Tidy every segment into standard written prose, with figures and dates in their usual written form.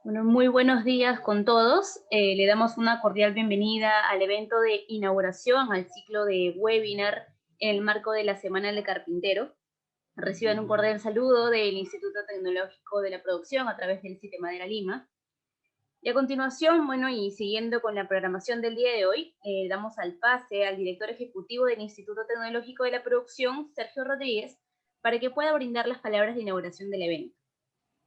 Bueno, muy buenos días con todos. Le damos una cordial bienvenida al evento de inauguración, al ciclo de webinar en el marco de la Semana del Carpintero. Reciban un cordial saludo del Instituto Tecnológico de la Producción a través del CITE Madera Lima. Y a continuación, bueno, y siguiendo con la programación del día de hoy, damos al pase al director ejecutivo del Instituto Tecnológico de la Producción, Sergio Rodríguez, para que pueda brindar las palabras de inauguración del evento.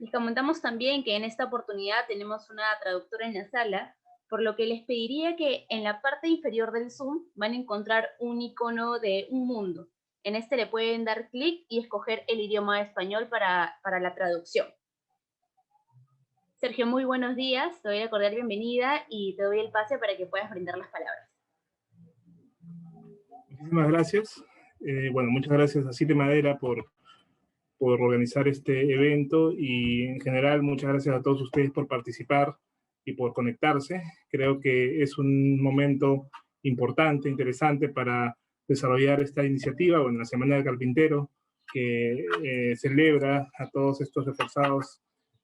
Les comentamos también que en esta oportunidad tenemos una traductora en la sala, por lo que les pediría que en la parte inferior del Zoom van a encontrar un icono de un mundo. En este le pueden dar clic y escoger el idioma español para la traducción. Sergio, muy buenos días, te doy la cordial bienvenida y te doy el pase para que puedas brindar las palabras. Muchísimas gracias. Bueno, muchas gracias a CITE Madera por organizar este evento y en general muchas gracias a todos ustedes por participar y por conectarse. Creo que es un momento importante, interesante para desarrollar esta iniciativa, bueno, la Semana del Carpintero, que celebra a todos estos reforzados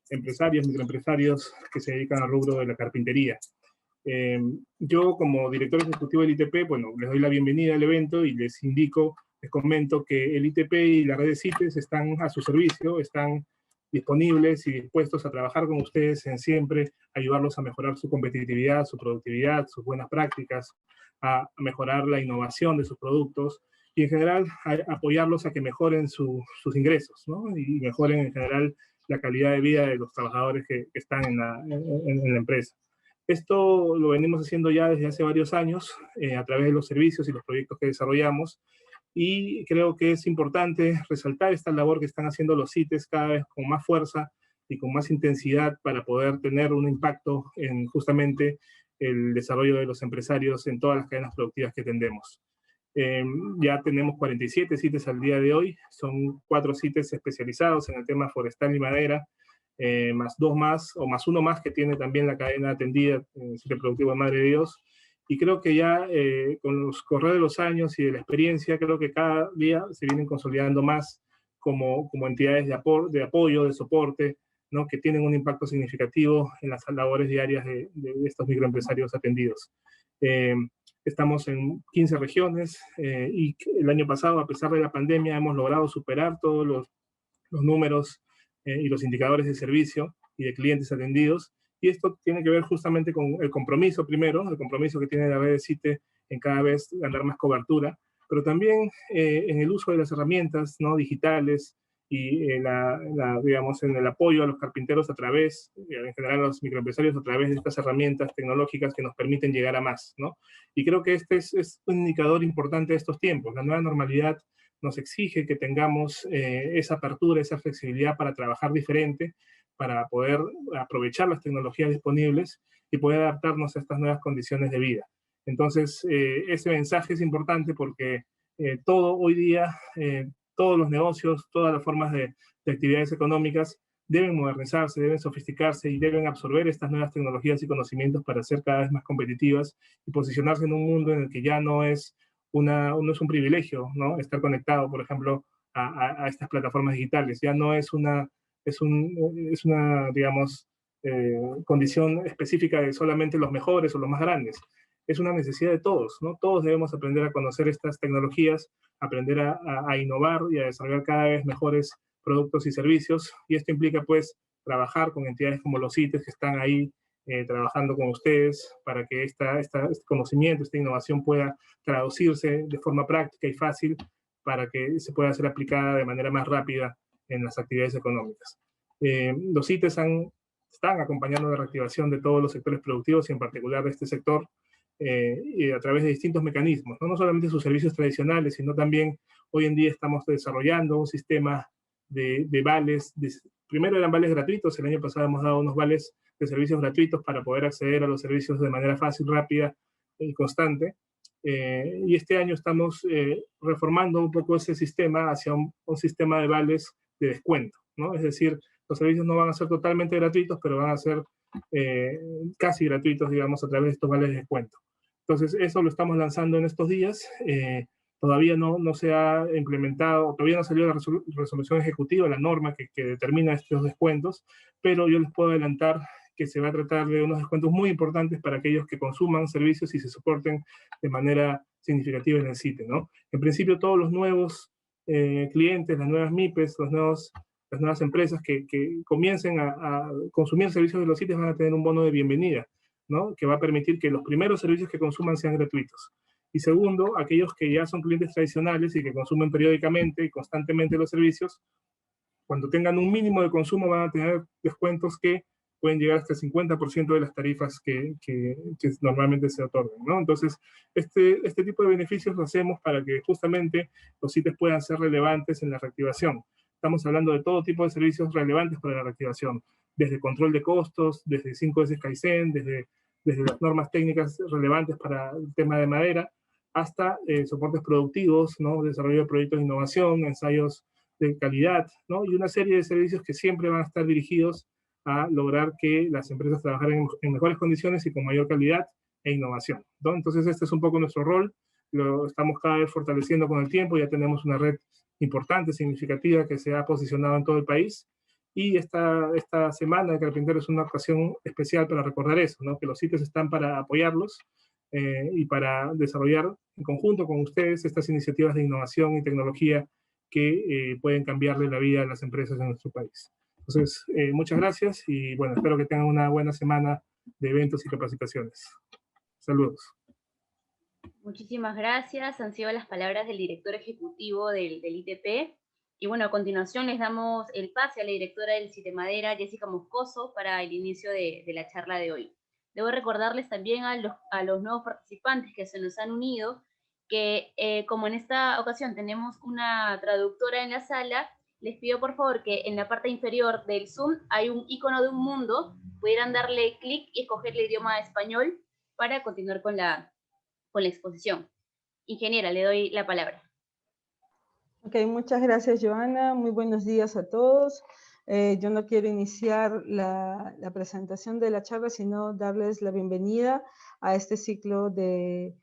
empresarios, microempresarios que se dedican al rubro de la carpintería. Yo como director ejecutivo del ITP, bueno, les doy la bienvenida al evento y les comento que el ITP y la red de CITES están a su servicio, están disponibles y dispuestos a trabajar con ustedes en siempre ayudarlos a mejorar su competitividad, su productividad, sus buenas prácticas, a mejorar la innovación de sus productos y en general a apoyarlos a que mejoren sus ingresos, ¿no? Y mejoren en general la calidad de vida de los trabajadores que están en la empresa. Esto lo venimos haciendo ya desde hace varios años a través de los servicios y los proyectos que desarrollamos y creo que es importante resaltar esta labor que están haciendo los CITES cada vez con más fuerza y con más intensidad para poder tener un impacto en justamente el desarrollo de los empresarios en todas las cadenas productivas que tendemos. Ya tenemos 47 CITES al día de hoy, son 4 CITES especializados en el tema forestal y madera, más 2 más, o más 1 más que tiene también la cadena atendida en el sitio productivo de Madre de Dios. Y creo que ya con los correr de los años y de la experiencia, creo que cada día se vienen consolidando más como entidades de apoyo, de soporte, ¿no? Que tienen un impacto significativo en las labores diarias de estos microempresarios atendidos. Estamos en 15 regiones y el año pasado, a pesar de la pandemia, hemos logrado superar todos los números y los indicadores de servicio y de clientes atendidos. Y esto tiene que ver justamente con el compromiso primero, el compromiso que tiene la red de CITE en cada vez ganar más cobertura, pero también en el uso de las herramientas, ¿no?, digitales y digamos, en el apoyo a los carpinteros a través, en general a los microempresarios a través de estas herramientas tecnológicas que nos permiten llegar a más, ¿no? Y creo que este es un indicador importante de estos tiempos. La nueva normalidad nos exige que tengamos esa apertura, esa flexibilidad para trabajar diferente, para poder aprovechar las tecnologías disponibles y poder adaptarnos a estas nuevas condiciones de vida. Entonces, ese mensaje es importante porque todo hoy día, todos los negocios, todas las formas de actividades económicas deben modernizarse, deben sofisticarse y deben absorber estas nuevas tecnologías y conocimientos para ser cada vez más competitivas y posicionarse en un mundo en el que ya no es no es un privilegio, ¿no?, estar conectado, por ejemplo, a estas plataformas digitales. Ya no es es una digamos, condición específica de solamente los mejores o los más grandes. Es una necesidad de todos, ¿no? Todos debemos aprender a conocer estas tecnologías, aprender a innovar y a desarrollar cada vez mejores productos y servicios. Y esto implica, pues, trabajar con entidades como los CITES que están ahí trabajando con ustedes para que este conocimiento, esta innovación pueda traducirse de forma práctica y fácil para que se pueda ser aplicada de manera más rápida en las actividades económicas. Los CITES están acompañando la reactivación de todos los sectores productivos y en particular de este sector y a través de distintos mecanismos, ¿no? No solamente sus servicios tradicionales, sino también hoy en día estamos desarrollando un sistema de vales. Primero eran vales gratuitos, el año pasado hemos dado unos vales de servicios gratuitos para poder acceder a los servicios de manera fácil, rápida y constante. Y este año estamos reformando un poco ese sistema hacia un sistema de vales de descuento, ¿no? Es decir, los servicios no van a ser totalmente gratuitos, pero van a ser casi gratuitos, digamos, a través de estos vales de descuento. Entonces, eso lo estamos lanzando en estos días. Todavía no se ha implementado, todavía no salió la resolución ejecutiva, la norma que determina estos descuentos, pero yo les puedo adelantar que se va a tratar de unos descuentos muy importantes para aquellos que consuman servicios y se soporten de manera significativa en el sitio, ¿no? En principio, todos los nuevos clientes, las nuevas MIPES, las nuevas empresas que comiencen a consumir servicios de los sitios van a tener un bono de bienvenida, ¿no? Que va a permitir que los primeros servicios que consuman sean gratuitos. Y segundo, aquellos que ya son clientes tradicionales y que consumen periódicamente y constantemente los servicios, cuando tengan un mínimo de consumo van a tener descuentos que pueden llegar hasta el 50% de las tarifas que normalmente se otorgan, ¿no? Entonces, este tipo de beneficios lo hacemos para que justamente los sitios puedan ser relevantes en la reactivación. Estamos hablando de todo tipo de servicios relevantes para la reactivación, desde control de costos, desde 5S Kaizen, desde las normas técnicas relevantes para el tema de madera, hasta soportes productivos, ¿no? Desarrollo de proyectos de innovación, ensayos de calidad, ¿no? Y una serie de servicios que siempre van a estar dirigidos a lograr que las empresas trabajen en mejores condiciones y con mayor calidad e innovación, ¿no? Entonces, este es un poco nuestro rol, lo estamos cada vez fortaleciendo con el tiempo, ya tenemos una red importante, significativa, que se ha posicionado en todo el país, y esta semana de Carpintero es una ocasión especial para recordar eso, ¿no? Que los sitios están para apoyarlos y para desarrollar en conjunto con ustedes estas iniciativas de innovación y tecnología que pueden cambiarle la vida a las empresas en nuestro país. Entonces, muchas gracias y bueno, espero que tengan una buena semana de eventos y capacitaciones. Saludos. Muchísimas gracias. Han sido las palabras del director ejecutivo del ITP. Y bueno, a continuación les damos el pase a la directora del Citemadera, Jessica Moscoso, para el inicio de la charla de hoy. Debo recordarles también a los nuevos participantes que se nos han unido, que como en esta ocasión tenemos una traductora en la sala, les pido por favor que en la parte inferior del Zoom hay un icono de un mundo, pudieran darle clic y escoger el idioma español para continuar con la exposición. Ingeniera, le doy la palabra. Ok, muchas gracias, Joana. Muy buenos días a todos. Yo no quiero iniciar la presentación de la charla, sino darles la bienvenida a este ciclo de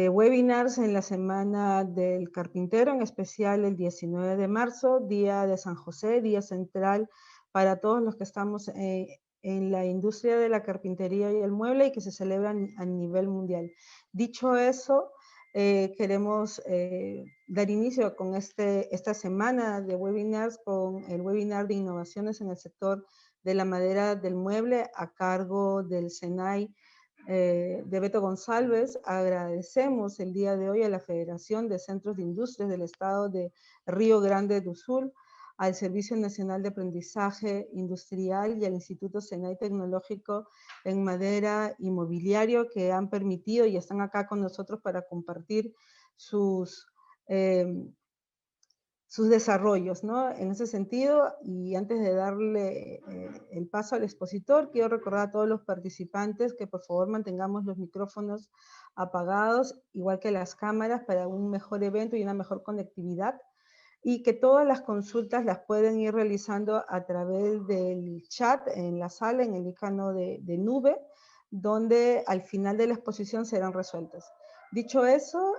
webinars en la Semana del Carpintero, en especial el 19 de marzo, Día de San José, día central para todos los que estamos en la industria de la carpintería y el mueble y que se celebran a nivel mundial. Dicho eso, queremos dar inicio con esta semana de webinars con el webinar de innovaciones en el sector de la madera del mueble a cargo del SENAI de Beto González. Agradecemos el día de hoy a la Federación de Centros de Industrias del Estado de Río Grande do Sul, al Servicio Nacional de Aprendizaje Industrial y al Instituto SENAI Tecnológico en Madera y Mobiliario, que han permitido y están acá con nosotros para compartir sus desarrollos, ¿no? En ese sentido, y antes de darle el paso al expositor, quiero recordar a todos los participantes que por favor mantengamos los micrófonos apagados, igual que las cámaras, para un mejor evento y una mejor conectividad, y que todas las consultas las pueden ir realizando a través del chat en la sala, en el icono de nube, donde al final de la exposición serán resueltas. Dicho eso,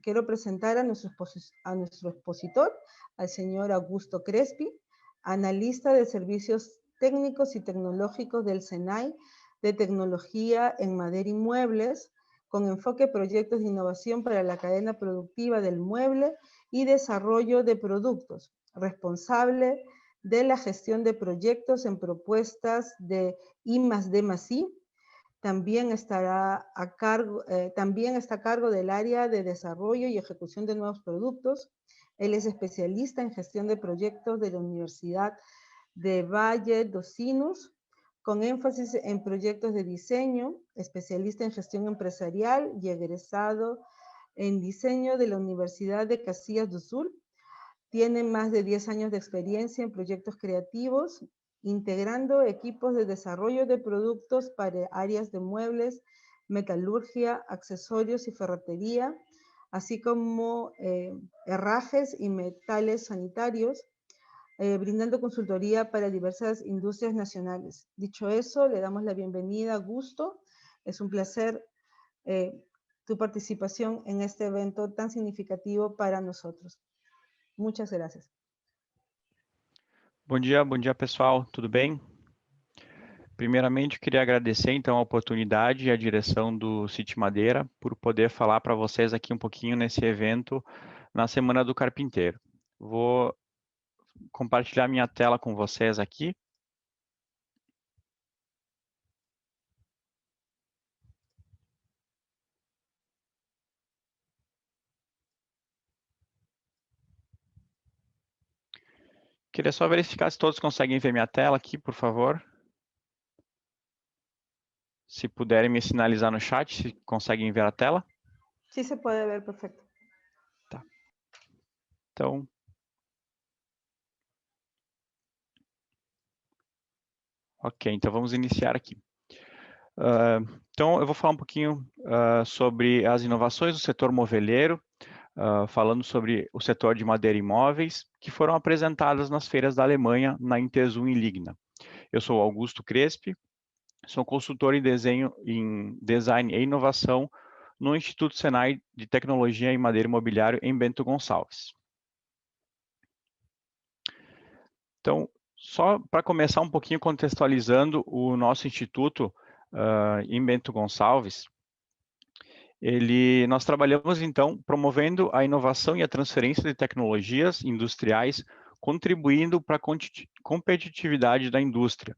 quiero presentar a nuestro expositor, al señor Augusto Crespi, analista de servicios técnicos y tecnológicos del SENAI de tecnología en madera y muebles, con enfoque en proyectos de innovación para la cadena productiva del mueble y desarrollo de productos, responsable de la gestión de proyectos en propuestas de I+D+I. También está a cargo del área de desarrollo y ejecución de nuevos productos. Él es especialista en gestión de proyectos de la Universidad de Valle dos Sinos, con énfasis en proyectos de diseño, especialista en gestión empresarial y egresado en diseño de la Universidad de Caxias do Sul. Tiene más de 10 años de experiencia en proyectos creativos, integrando equipos de desarrollo de productos para áreas de muebles, metalurgia, accesorios y ferretería, así como herrajes y metales sanitarios, brindando consultoría para diversas industrias nacionales. Dicho eso, le damos la bienvenida a Augusto. Es un placer tu participación en este evento tan significativo para nosotros. Muchas gracias. Bom dia pessoal, tudo bem? Primeiramente, queria agradecer, então, a oportunidade e a direção do City Madeira por poder falar para vocês aqui um pouquinho nesse evento na Semana do Carpinteiro. Vou compartilhar minha tela com vocês aqui. Queria só verificar se todos conseguem ver minha tela aqui, por favor. Se puderem me sinalizar no chat, se conseguem ver a tela. Sí se puede ver perfecto. Tá. Então, ok, então vamos iniciar aqui. Então, eu vou falar um pouquinho sobre as inovações do setor moveleiro, falando sobre o setor de madeira e móveis, que foram apresentadas nas feiras da Alemanha, na Interzum em Ligna. Eu sou Augusto Crespi, sou consultor em design e inovação no Instituto Senai de Tecnologia em Madeira e Mobiliário em Bento Gonçalves. Então, só para começar um pouquinho contextualizando o nosso instituto em Bento Gonçalves, nós trabalhamos, então, promovendo a inovação e a transferência de tecnologias industriais, contribuindo para a competitividade da indústria.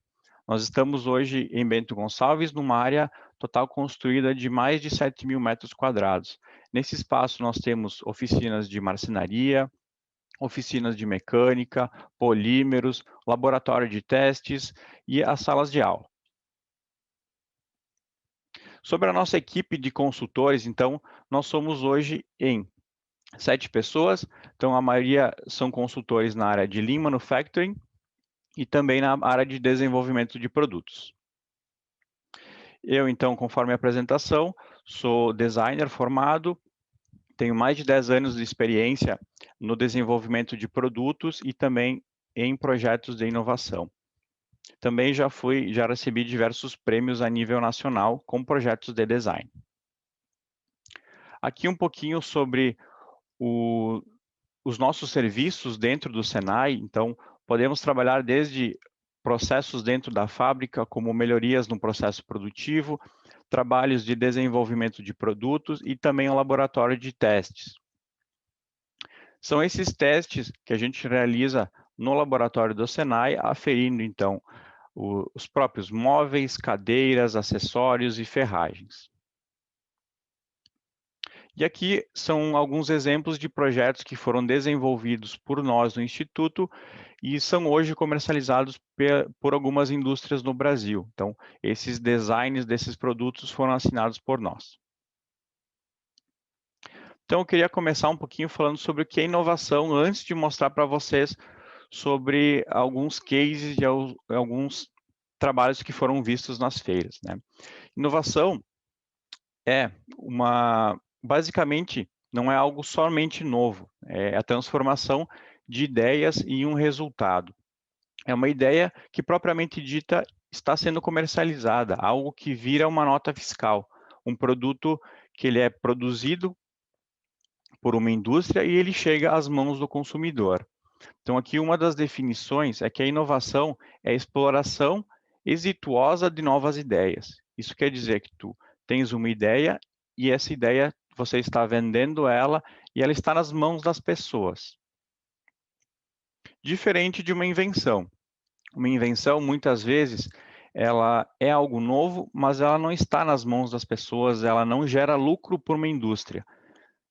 Nós estamos hoje em Bento Gonçalves, numa área total construída de mais de 7.000 metros quadrados. Nesse espaço, nós temos oficinas de marcenaria, oficinas de mecânica, polímeros, laboratório de testes e as salas de aula. Sobre a nossa equipe de consultores, então, nós somos hoje em 7 pessoas, então a maioria são consultores na área de Lean Manufacturing e também na área de desenvolvimento de produtos. Eu, então, conforme a apresentação, sou designer formado, tenho mais de 10 anos de experiência no desenvolvimento de produtos e também em projetos de inovação. Também já recebi diversos prêmios a nível nacional com projetos de design. Aqui um pouquinho sobre os nossos serviços dentro do Senai. Então, podemos trabalhar desde processos dentro da fábrica, como melhorias no processo produtivo, trabalhos de desenvolvimento de produtos e também um laboratório de testes. São esses testes que a gente realiza no laboratório do Senai, aferindo, então, os próprios móveis, cadeiras, acessórios e ferragens. E aqui são alguns exemplos de projetos que foram desenvolvidos por nós no Instituto e são hoje comercializados por algumas indústrias no Brasil. Então, esses designs desses produtos foram assinados por nós. Então, eu queria começar um pouquinho falando sobre o que é inovação, antes de mostrar para vocês sobre alguns cases e alguns trabalhos que foram vistos nas feiras, né? Inovação é basicamente, não é algo somente novo, é a transformação de ideias em um resultado. É uma ideia que, propriamente dita, está sendo comercializada, algo que vira uma nota fiscal, um produto que ele é produzido por uma indústria e ele chega às mãos do consumidor. Então, aqui uma das definições é que a inovação é a exploração exituosa de novas ideias. Isso quer dizer que tu tens uma ideia e essa ideia você está vendendo ela e ela está nas mãos das pessoas. Diferente de uma invenção. Uma invenção, muitas vezes, ela é algo novo, mas ela não está nas mãos das pessoas, ela não gera lucro por uma indústria.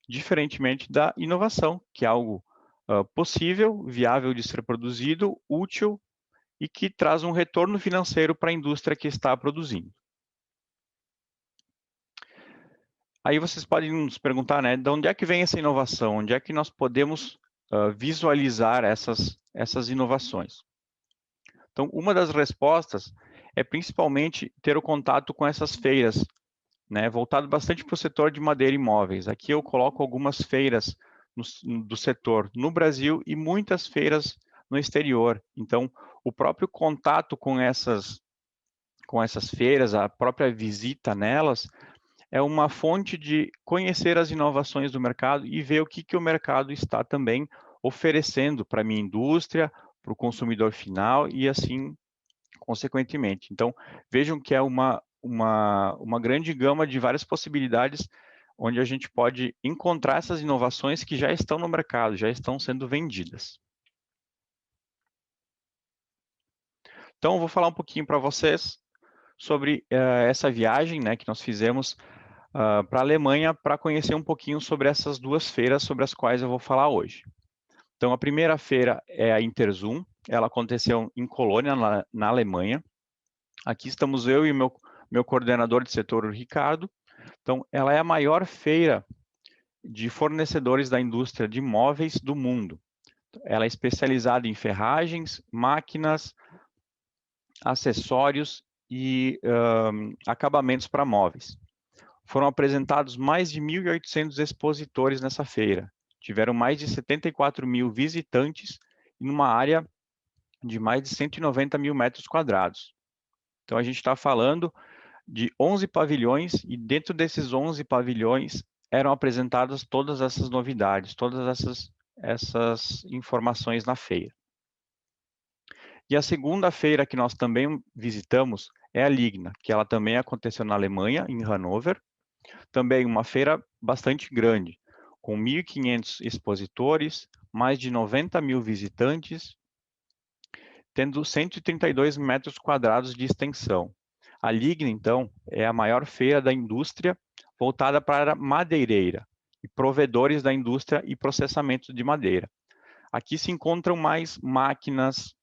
Diferentemente da inovação, que é algo possível, viável de ser produzido, útil e que traz um retorno financeiro para a indústria que está produzindo. Aí vocês podem nos perguntar, né, de onde é que vem essa inovação? Onde é que nós podemos visualizar essas inovações? Então, uma das respostas é principalmente ter o contato com essas feiras, né, voltado bastante para o setor de madeira e móveis. Aqui eu coloco algumas feiras do setor no Brasil e muitas feiras no exterior. Então, o próprio contato com essas feiras, a própria visita nelas, é uma fonte de conhecer as inovações do mercado e ver o que o mercado está também oferecendo para a minha indústria, para o consumidor final e assim consequentemente. Então, vejam que é uma grande gama de várias possibilidades onde a gente pode encontrar essas inovações que já estão no mercado, já estão sendo vendidas. Então, eu vou falar um pouquinho para vocês sobre essa viagem, né, que nós fizemos para a Alemanha para conhecer um pouquinho sobre essas duas feiras sobre as quais eu vou falar hoje. Então, a primeira feira é a Interzum, ela aconteceu em Colônia, na Alemanha. Aqui estamos eu e o meu coordenador de setor, o Ricardo. Então, ela é a maior feira de fornecedores da indústria de móveis do mundo. Ela é especializada em ferragens, máquinas, acessórios e acabamentos para móveis. Foram apresentados mais de 1.800 expositores nessa feira. Tiveram mais de 74 mil visitantes em uma área de mais de 190 mil metros quadrados. Então, a gente está falando de 11 pavilhões e dentro desses 11 pavilhões eram apresentadas todas essas novidades, todas essas informações na feira. E a segunda feira que nós também visitamos é a Ligna, que ela também aconteceu na Alemanha, em Hannover. Também uma feira bastante grande, com 1.500 expositores, mais de 90 mil visitantes, tendo 132 metros quadrados de extensão. A Ligna, então, é a maior feira da indústria voltada para madeireira e provedores da indústria e processamento de madeira. Aqui se encontram mais máquinas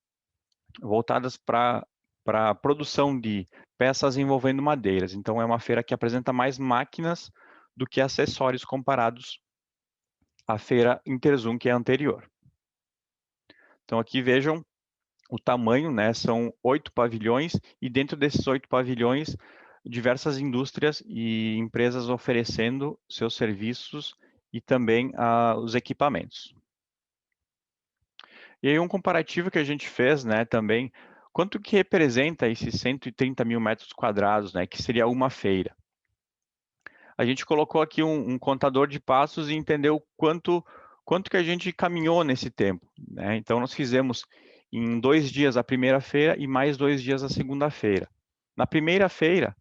voltadas para a produção de peças envolvendo madeiras. Então, é uma feira que apresenta mais máquinas do que acessórios comparados à feira Interzum, que é a anterior. Então, aqui vejam o tamanho, né? São 8 pavilhões e dentro desses 8 pavilhões, diversas indústrias e empresas oferecendo seus serviços e também os equipamentos. E aí um comparativo que a gente fez, né, também, quanto que representa esses 130 mil metros quadrados, né, que seria uma feira? A gente colocou aqui um contador de passos e entendeu quanto que a gente caminhou nesse tempo, né? Então, nós fizemos em 2 dias a primeira feira e mais 2 dias a segunda feira. Na primeira feira,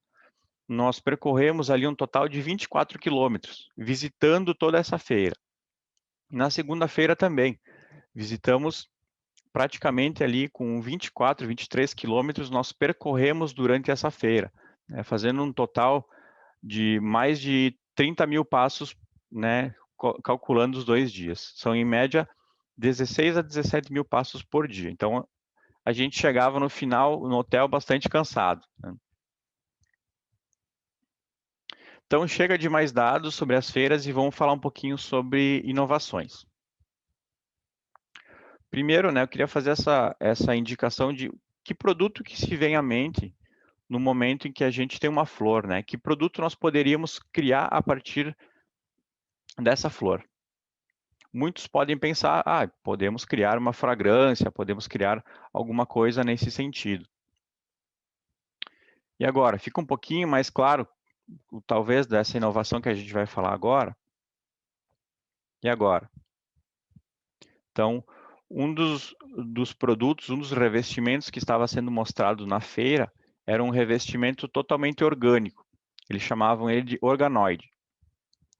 nós percorremos ali um total de 24 quilômetros, visitando toda essa feira. Na segunda feira também, visitamos praticamente ali com 24, 23 quilômetros, nós percorremos durante essa feira, né, fazendo um total de mais de 30 mil passos, né, calculando os 2 dias. São, em média, 16 a 17 mil passos por dia. Então, a gente chegava no final, no hotel, bastante cansado, né? Então, chega de mais dados sobre as feiras e vamos falar um pouquinho sobre inovações. Primeiro, né, eu queria fazer essa indicação de que produto que se vem à mente no momento em que a gente tem uma flor, né? Que produto nós poderíamos criar a partir dessa flor? Muitos podem pensar, podemos criar uma fragrância, podemos criar alguma coisa nesse sentido. E agora, fica um pouquinho mais claro, talvez, dessa inovação que a gente vai falar agora. E agora? Então, um dos produtos, um dos revestimentos que estava sendo mostrado na feira era um revestimento totalmente orgânico. Eles chamavam ele de organoide.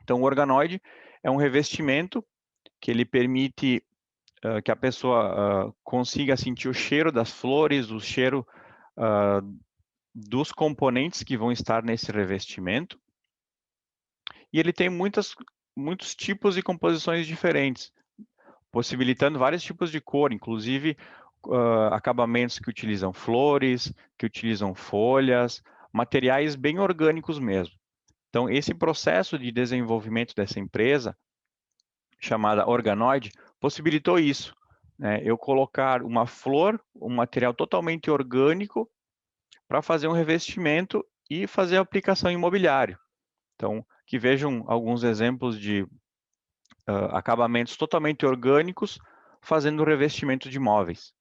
Então, o organoide é um revestimento que ele permite que a pessoa consiga sentir o cheiro das flores, o cheiro dos componentes que vão estar nesse revestimento. E ele tem muitos tipos e composições diferentes, possibilitando vários tipos de cor, inclusive acabamentos que utilizam flores, que utilizam folhas, materiais bem orgânicos mesmo. Então, esse processo de desenvolvimento dessa empresa, chamada Organoide, possibilitou isso, né? Eu colocar uma flor, um material totalmente orgânico, para fazer um revestimento e fazer a aplicação imobiliária. Então, que vejam alguns exemplos de acabamentos totalmente orgânicos fazendo revestimento de móveis.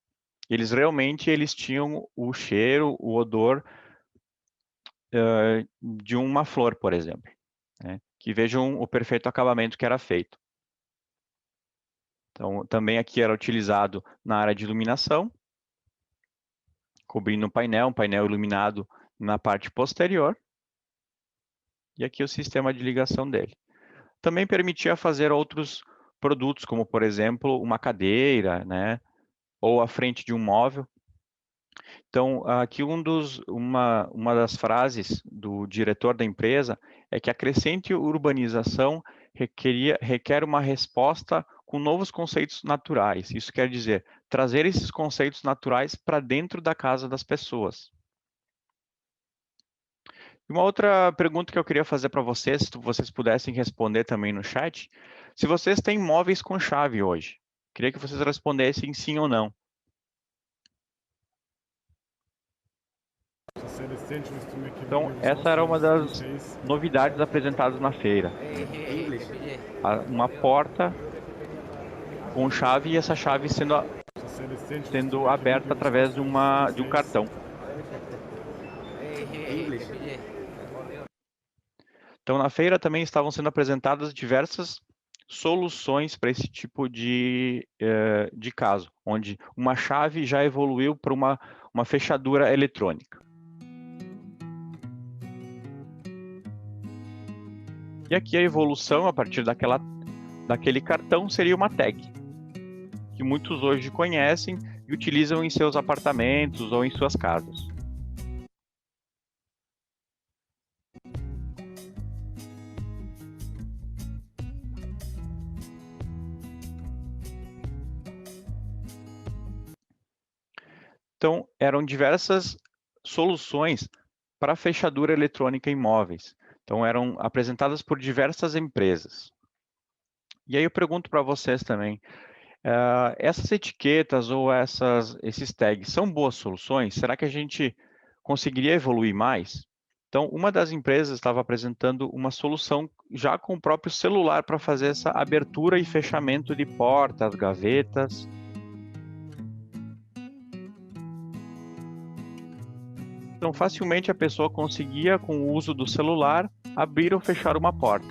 Eles realmente tinham o cheiro, o odor de uma flor, por exemplo, né? Que vejam o perfeito acabamento que era feito. Então, também aqui era utilizado na área de iluminação, cobrindo um painel iluminado na parte posterior. E aqui o sistema de ligação dele. Também permitia fazer outros produtos, como, por exemplo, uma cadeira, né? Ou a frente de um móvel. Então, aqui uma das frases do diretor da empresa é que a crescente urbanização requer uma resposta com novos conceitos naturais. Isso quer dizer, trazer esses conceitos naturais para dentro da casa das pessoas. E uma outra pergunta que eu queria fazer para vocês, se vocês pudessem responder também no chat, se vocês têm móveis com chave hoje, queria que vocês respondessem sim ou não. Então, essa era uma das novidades apresentadas na feira. Uma porta com chave e essa chave sendo aberta através de um cartão. Então, na feira também estavam sendo apresentadas diversas soluções para esse tipo de caso, onde uma chave já evoluiu para uma fechadura eletrônica. E aqui a evolução, a partir daquele cartão, seria uma tag, que muitos hoje conhecem e utilizam em seus apartamentos ou em suas casas. Então, eram diversas soluções para fechadura eletrônica em móveis. Então, eram apresentadas por diversas empresas. E aí eu pergunto para vocês também, essas etiquetas ou esses tags são boas soluções? Será que a gente conseguiria evoluir mais? Então, uma das empresas estava apresentando uma solução já com o próprio celular para fazer essa abertura e fechamento de portas, gavetas. Então, facilmente a pessoa conseguia, com o uso do celular, abrir ou fechar uma porta,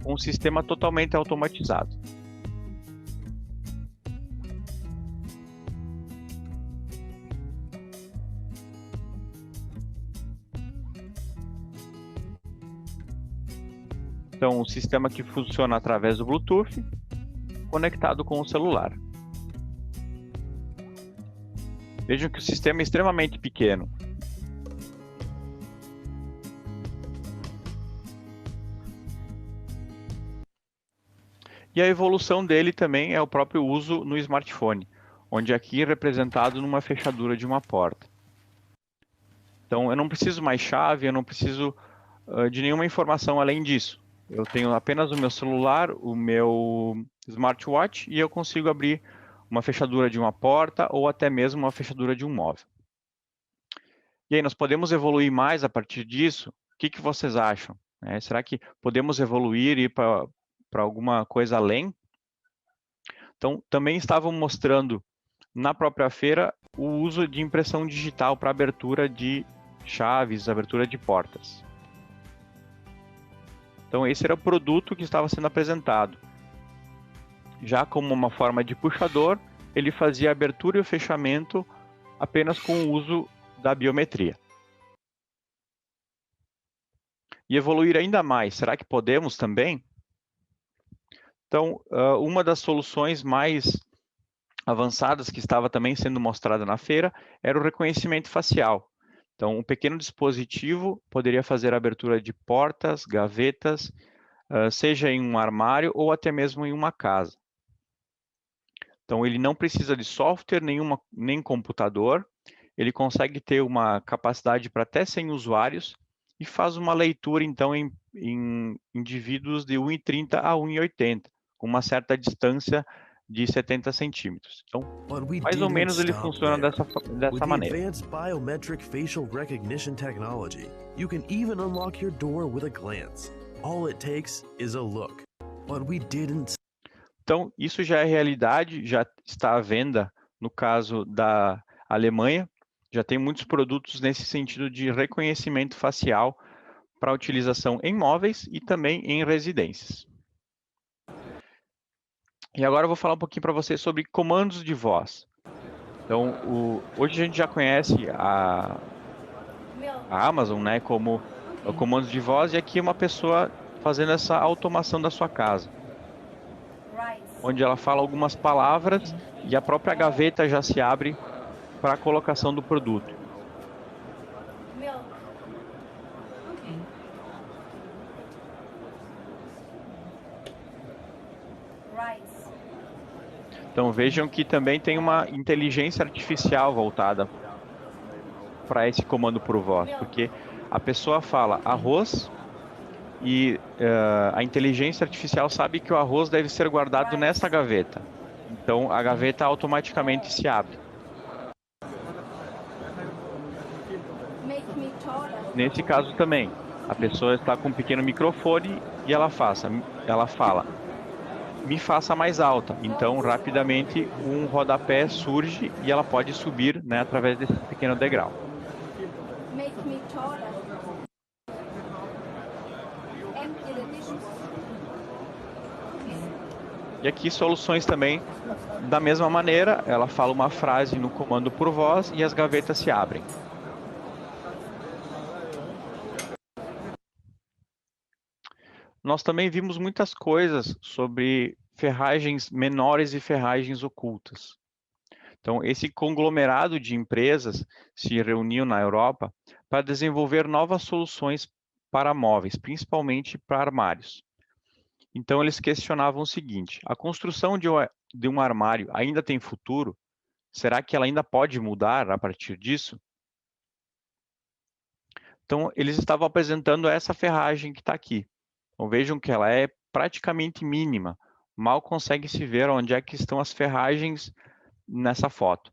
com um sistema totalmente automatizado. Então, um sistema que funciona através do Bluetooth, conectado com o celular. Vejam que o sistema é extremamente pequeno. E a evolução dele também é o próprio uso no smartphone, onde aqui é representado numa fechadura de uma porta. Então, eu não preciso mais chave, eu não preciso de nenhuma informação além disso. Eu tenho apenas o meu celular, o meu smartwatch, e eu consigo abrir uma fechadura de uma porta ou até mesmo uma fechadura de um móvel. E aí, nós podemos evoluir mais a partir disso? O que vocês acham? Será que podemos evoluir e ir para alguma coisa além? Então, também estavam mostrando na própria feira o uso de impressão digital para abertura de chaves, abertura de portas. Então, esse era o produto que estava sendo apresentado. Já como uma forma de puxador, ele fazia a abertura e o fechamento apenas com o uso da biometria. E evoluir ainda mais, será que podemos também? Então, uma das soluções mais avançadas que estava também sendo mostrada na feira era o reconhecimento facial. Então, um pequeno dispositivo poderia fazer a abertura de portas, gavetas, seja em um armário ou até mesmo em uma casa. Então, ele não precisa de software nem computador, ele consegue ter uma capacidade para até 100 usuários e faz uma leitura, então, em indivíduos de 1,30 a 1,80, com uma certa distância de 70 centímetros. Então, mais ou menos ele funciona dessa maneira. With advanced biometric facial recognition technology, you can even unlock your door with a glance. All it takes is a look. But we didn't. Então, isso já é realidade, já está à venda no caso da Alemanha. Já tem muitos produtos nesse sentido de reconhecimento facial para utilização em móveis e também em residências. E agora eu vou falar um pouquinho para vocês sobre comandos de voz. Então, hoje a gente já conhece a Amazon, né, como comandos de voz, e aqui uma pessoa fazendo essa automação da sua casa, onde ela fala algumas palavras e a própria gaveta já se abre para a colocação do produto. Então vejam que também tem uma inteligência artificial voltada para esse comando por voz, porque a pessoa fala arroz e a inteligência artificial sabe que o arroz deve ser guardado nessa gaveta. Então a gaveta automaticamente se abre. Nesse caso também, a pessoa está com um pequeno microfone e ela fala, me faça mais alta. Então, rapidamente, um rodapé surge e ela pode subir, né, através desse pequeno degrau. E aqui soluções também, da mesma maneira, ela fala uma frase no comando por voz e as gavetas se abrem. Nós também vimos muitas coisas sobre ferragens menores e ferragens ocultas. Então, esse conglomerado de empresas se reuniu na Europa para desenvolver novas soluções para móveis, principalmente para armários. Então, eles questionavam o seguinte: a construção de um armário ainda tem futuro? Será que ela ainda pode mudar a partir disso? Então, eles estavam apresentando essa ferragem que está aqui. Então, vejam que ela é praticamente mínima. Mal consegue se ver onde é que estão as ferragens nessa foto.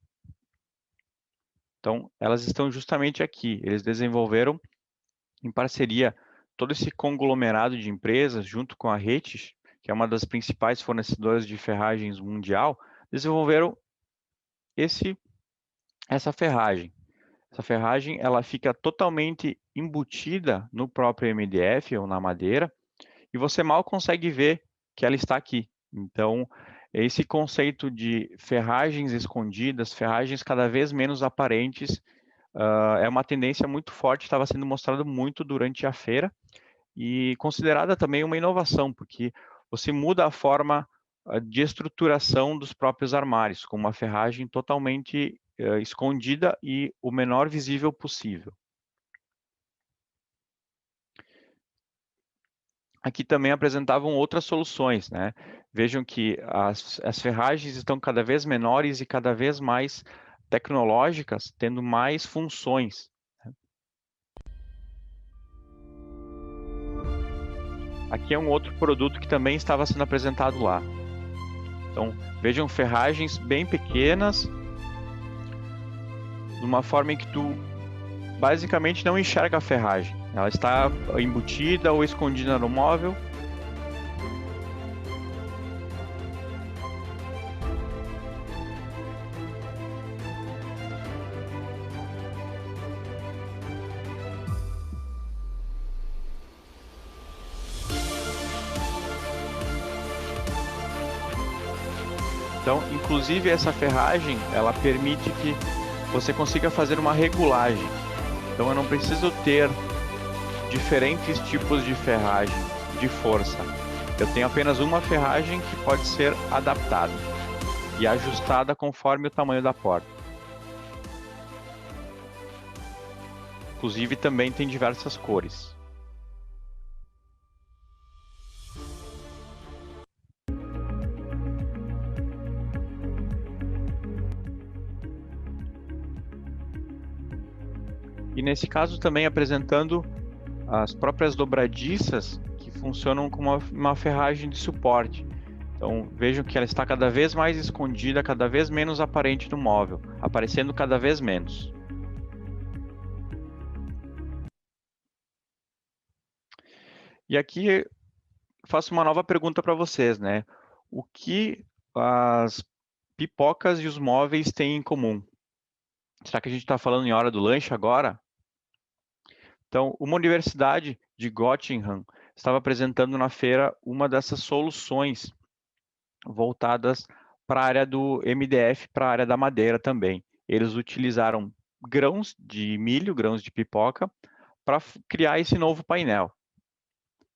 Então, elas estão justamente aqui. Eles desenvolveram, em parceria, todo esse conglomerado de empresas, junto com a Retis, que é uma das principais fornecedoras de ferragens mundial, desenvolveram essa ferragem. Essa ferragem ela fica totalmente embutida no próprio MDF ou na madeira, e você mal consegue ver que ela está aqui. Então, esse conceito de ferragens escondidas, ferragens cada vez menos aparentes, é uma tendência muito forte, estava sendo mostrado muito durante a feira, e considerada também uma inovação, porque você muda a forma de estruturação dos próprios armários, com uma ferragem totalmente escondida e o menor visível possível. Aqui também apresentavam outras soluções, né? Vejam que as ferragens estão cada vez menores e cada vez mais tecnológicas, tendo mais funções. Aqui é um outro produto que também estava sendo apresentado lá. Então, vejam ferragens bem pequenas, de uma forma em que tu basicamente não enxerga a ferragem. Ela está embutida ou escondida no móvel. Então, inclusive essa ferragem, ela permite que você consiga fazer uma regulagem. Então, eu não preciso ter diferentes tipos de ferragem de força. Eu tenho apenas uma ferragem que pode ser adaptada e ajustada conforme o tamanho da porta. Inclusive, também tem diversas cores. E nesse caso também apresentando as próprias dobradiças que funcionam como uma ferragem de suporte. Então vejam que ela está cada vez mais escondida, cada vez menos aparente no móvel, aparecendo cada vez menos. E aqui faço uma nova pergunta para vocês, né? O que as pipocas e os móveis têm em comum? Será que a gente está falando em hora do lanche agora? Então, uma universidade de Göttingen estava apresentando na feira uma dessas soluções voltadas para a área do MDF, para a área da madeira também. eles utilizaram grãos de milho, grãos de pipoca, para criar esse novo painel.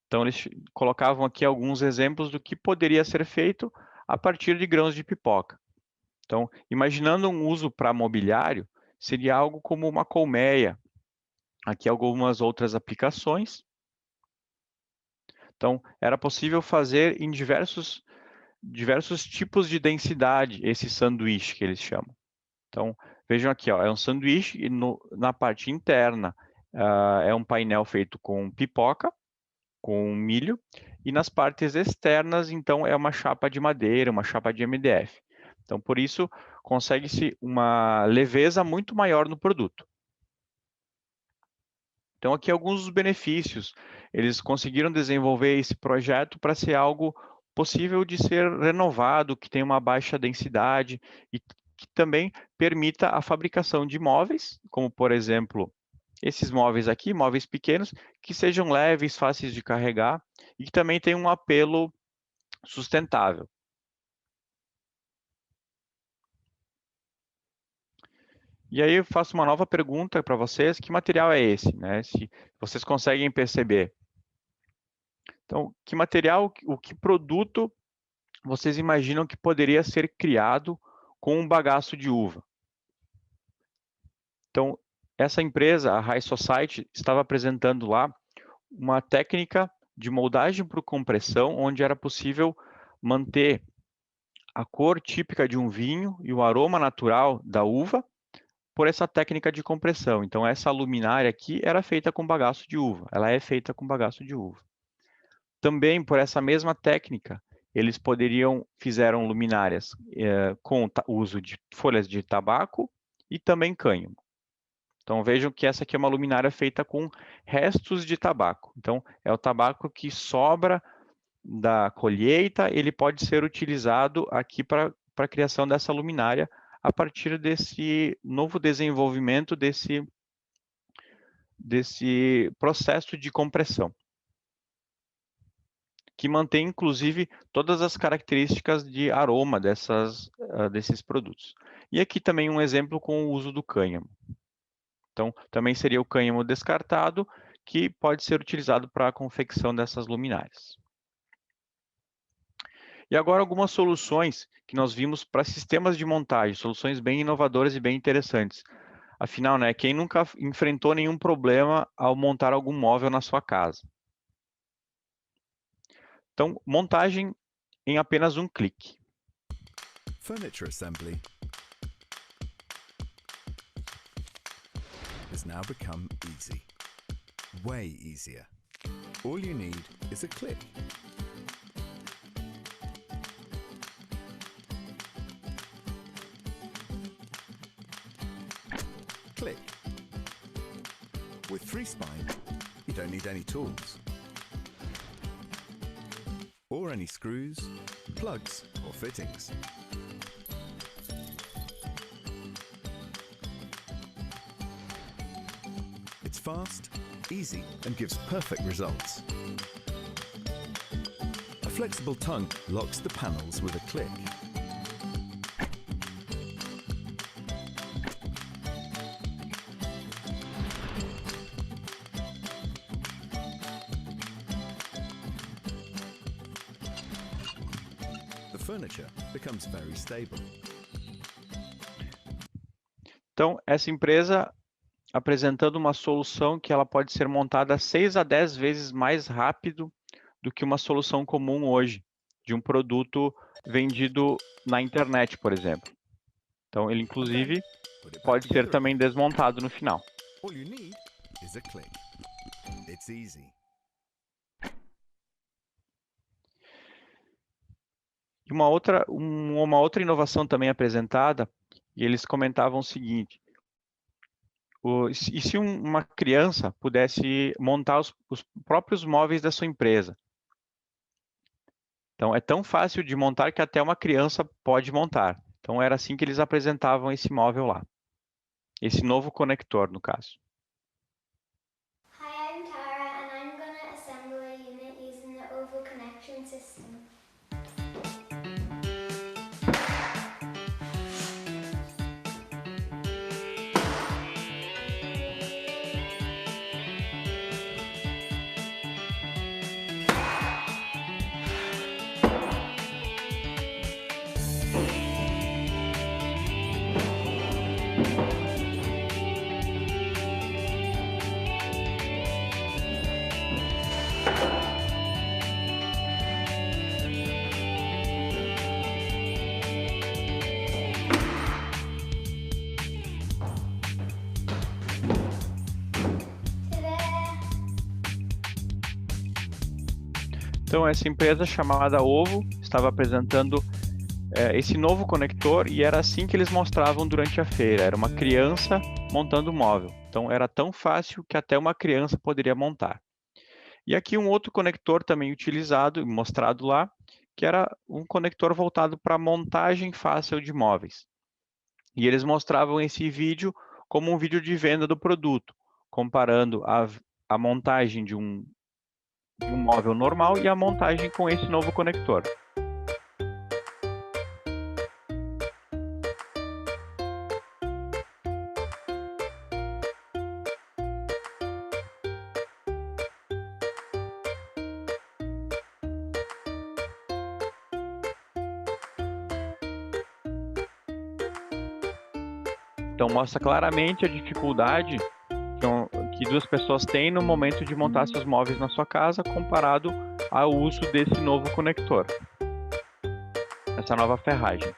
Então, eles colocavam aqui alguns exemplos do que poderia ser feito a partir de grãos de pipoca. Então, imaginando um uso para mobiliário, seria algo como uma colmeia. Aqui algumas outras aplicações. Então, era possível fazer em diversos tipos de densidade esse sanduíche que eles chamam. Então, vejam aqui, ó, é um sanduíche e na parte interna é um painel feito com pipoca, com milho, e nas partes externas, então, é uma chapa de madeira, uma chapa de MDF. Então, por isso, consegue-se uma leveza muito maior no produto. Então, aqui alguns dos benefícios. Eles conseguiram desenvolver esse projeto para ser algo possível de ser renovado, que tenha uma baixa densidade e que também permita a fabricação de móveis, como, por exemplo, esses móveis aqui, móveis pequenos, que sejam leves, fáceis de carregar e que também tenham um apelo sustentável. E aí eu faço uma nova pergunta para vocês, que material é esse, né? Se vocês conseguem perceber. Então, que material, que produto vocês imaginam que poderia ser criado com um bagaço de uva? Então, essa empresa, a High Society, estava apresentando lá uma técnica de moldagem por compressão, onde era possível manter a cor típica de um vinho e o aroma natural da uva por essa técnica de compressão. Então, essa luminária aqui era feita com bagaço de uva. Ela é feita com bagaço de uva. Também, por essa mesma técnica, eles fizeram luminárias com o uso de folhas de tabaco e também cânhamo. Então, vejam que essa aqui é uma luminária feita com restos de tabaco. Então, é o tabaco que sobra da colheita, ele pode ser utilizado aqui para a criação dessa luminária a partir desse novo desenvolvimento desse processo de compressão, que mantém, inclusive, todas as características de aroma desses produtos. E aqui também um exemplo com o uso do cânhamo. Então, também seria o cânhamo descartado, que pode ser utilizado para a confecção dessas luminárias. E agora algumas soluções que nós vimos para sistemas de montagem, soluções bem inovadoras e bem interessantes. Afinal, né, quem nunca enfrentou nenhum problema ao montar algum móvel na sua casa? Então, montagem em apenas um clique. Furniture assembly has now become easy. Way easier. All you need is a click. Click. With FreeSpine, you don't need any tools, or any screws, plugs, or fittings. It's fast, easy, and gives perfect results. A flexible tongue locks the panels with a click. The furniture becomes very stable. Então, essa empresa apresentando uma solução que ela pode ser montada 6 a 10 vezes mais rápido do que uma solução comum hoje, de um produto vendido na internet, por exemplo. Então, ele, inclusive, pode ser também desmontado no final. All you need is a click. It's easy. E uma outra inovação também apresentada, e eles comentavam o seguinte: e se uma criança pudesse montar os próprios móveis da sua empresa? Então, é tão fácil de montar que até uma criança pode montar. Então, era assim que eles apresentavam esse móvel lá. Esse novo conector, no caso. Hi, I'm Tara and I'm going to assemble a unit using the oval connection system. Então, essa empresa chamada Ovo estava apresentando esse novo conector e era assim que eles mostravam durante a feira. Era uma criança montando o móvel. Então, era tão fácil que até uma criança poderia montar. E aqui um outro conector também utilizado, mostrado lá, que era um conector voltado para montagem fácil de móveis. E eles mostravam esse vídeo como um vídeo de venda do produto, comparando a montagem de um móvel normal e a montagem com esse novo conector. Então mostra claramente a dificuldade que duas pessoas têm no momento de montar seus móveis na sua casa comparado ao uso desse novo conector, essa nova ferragem.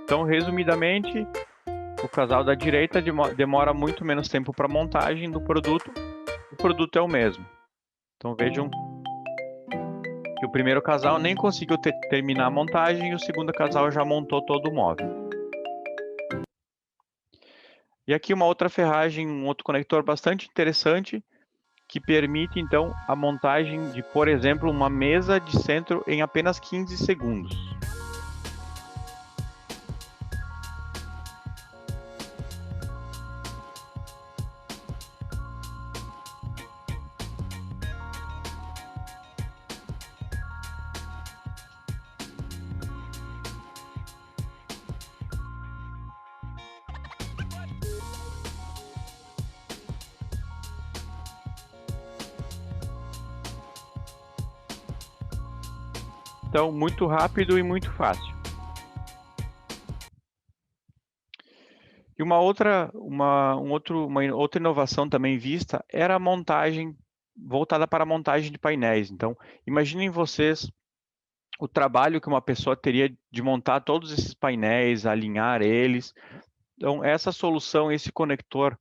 Então, resumidamente, o casal da direita demora muito menos tempo para a montagem do produto. O produto é o mesmo. Então vejam que o primeiro casal nem conseguiu terminar a montagem e o segundo casal já montou todo o móvel. E aqui uma outra ferragem, um outro conector bastante interessante que permite então a montagem de, por exemplo, uma mesa de centro em apenas 15 segundos. Então, muito rápido e muito fácil. E uma outra inovação também vista era a montagem, voltada para a montagem de painéis. Então, imaginem vocês o trabalho que uma pessoa teria de montar todos esses painéis, alinhar eles. Então, essa solução, esse conector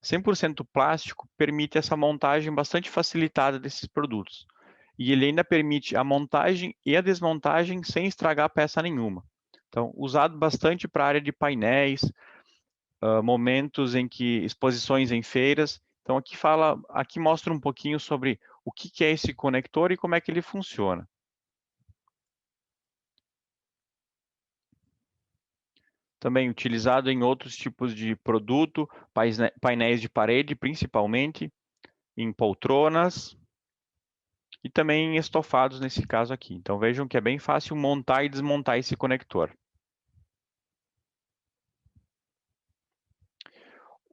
100% plástico, permite essa montagem bastante facilitada desses produtos. E ele ainda permite a montagem e a desmontagem sem estragar peça nenhuma. Então, usado bastante para a área de painéis, momentos em que exposições em feiras. Então, aqui mostra um pouquinho sobre o que é esse conector e como é que ele funciona. Também utilizado em outros tipos de produto, painéis de parede, principalmente, em poltronas, e também em estofados nesse caso aqui. Então vejam que é bem fácil montar e desmontar esse conector.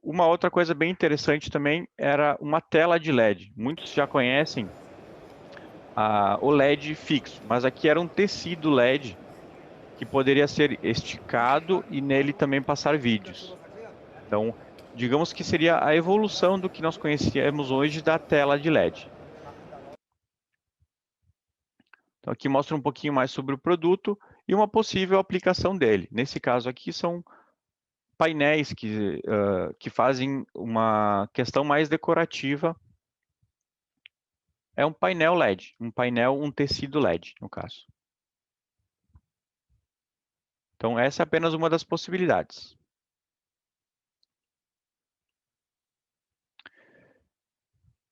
Uma outra coisa bem interessante também era uma tela de LED. Muitos já conhecem o LED fixo, mas aqui era um tecido LED que poderia ser esticado e nele também passar vídeos. Então, digamos que seria a evolução do que nós conhecemos hoje da tela de LED. Então, aqui mostra um pouquinho mais sobre o produto e uma possível aplicação dele. Nesse caso aqui são painéis que fazem uma questão mais decorativa. É um painel LED, um tecido LED, no caso. Então, essa é apenas uma das possibilidades.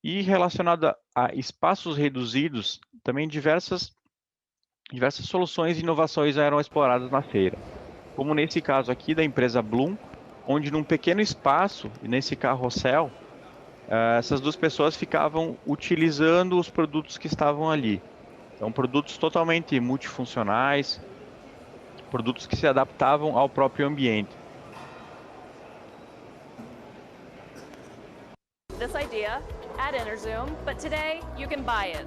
E relacionado a espaços reduzidos, também diversas soluções e inovações eram exploradas na feira. Como nesse caso aqui da empresa Bloom, onde num pequeno espaço, nesse carrossel, essas duas pessoas ficavam utilizando os produtos que estavam ali. Então, produtos totalmente multifuncionais, produtos que se adaptavam ao próprio ambiente. This idea at InterZoom, but today you can buy it.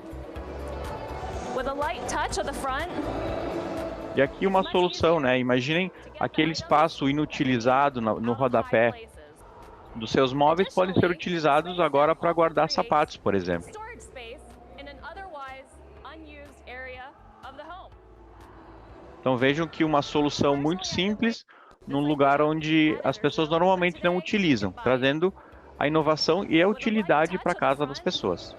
With a light touch of the front. E aqui uma solução, né? Imaginem aquele espaço inutilizado no rodapé dos seus móveis podem ser utilizados agora para guardar sapatos, por exemplo. Então vejam que uma solução muito simples num lugar onde as pessoas normalmente não utilizam, trazendo a inovação e a utilidade para a casa das pessoas.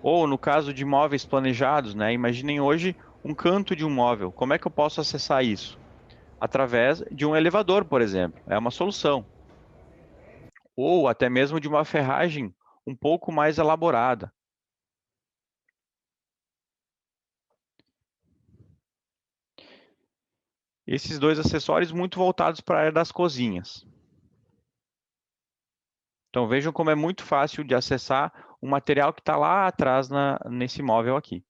Ou no caso de móveis planejados, né? Imaginem hoje um canto de um móvel. Como é que eu posso acessar isso? Através de um elevador, por exemplo. É uma solução. Ou até mesmo de uma ferragem um pouco mais elaborada. Esses dois acessórios muito voltados para a área das cozinhas. Então vejam como é muito fácil de acessar o material que está lá atrás nesse móvel aqui.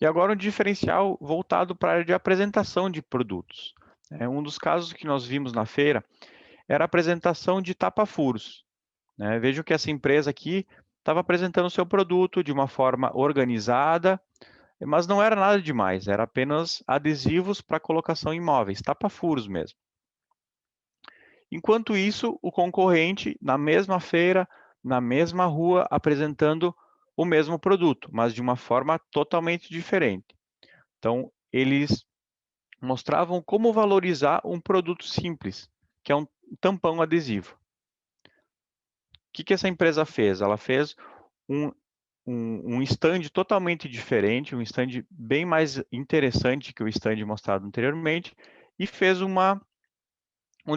E agora um diferencial voltado para a área de apresentação de produtos. Um dos casos que nós vimos na feira era a apresentação de tapa-furos. Vejam que essa empresa aqui estava apresentando o seu produto de uma forma organizada, mas não era nada demais, era apenas adesivos para colocação em móveis, tapa-furos mesmo. Enquanto isso, o concorrente, na mesma feira, na mesma rua, apresentando o mesmo produto, mas de uma forma totalmente diferente. Então, eles mostravam como valorizar um produto simples, que é um tampão adesivo. O que essa empresa fez? Ela fez um stand totalmente diferente, um stand bem mais interessante que o stand mostrado anteriormente, e fez um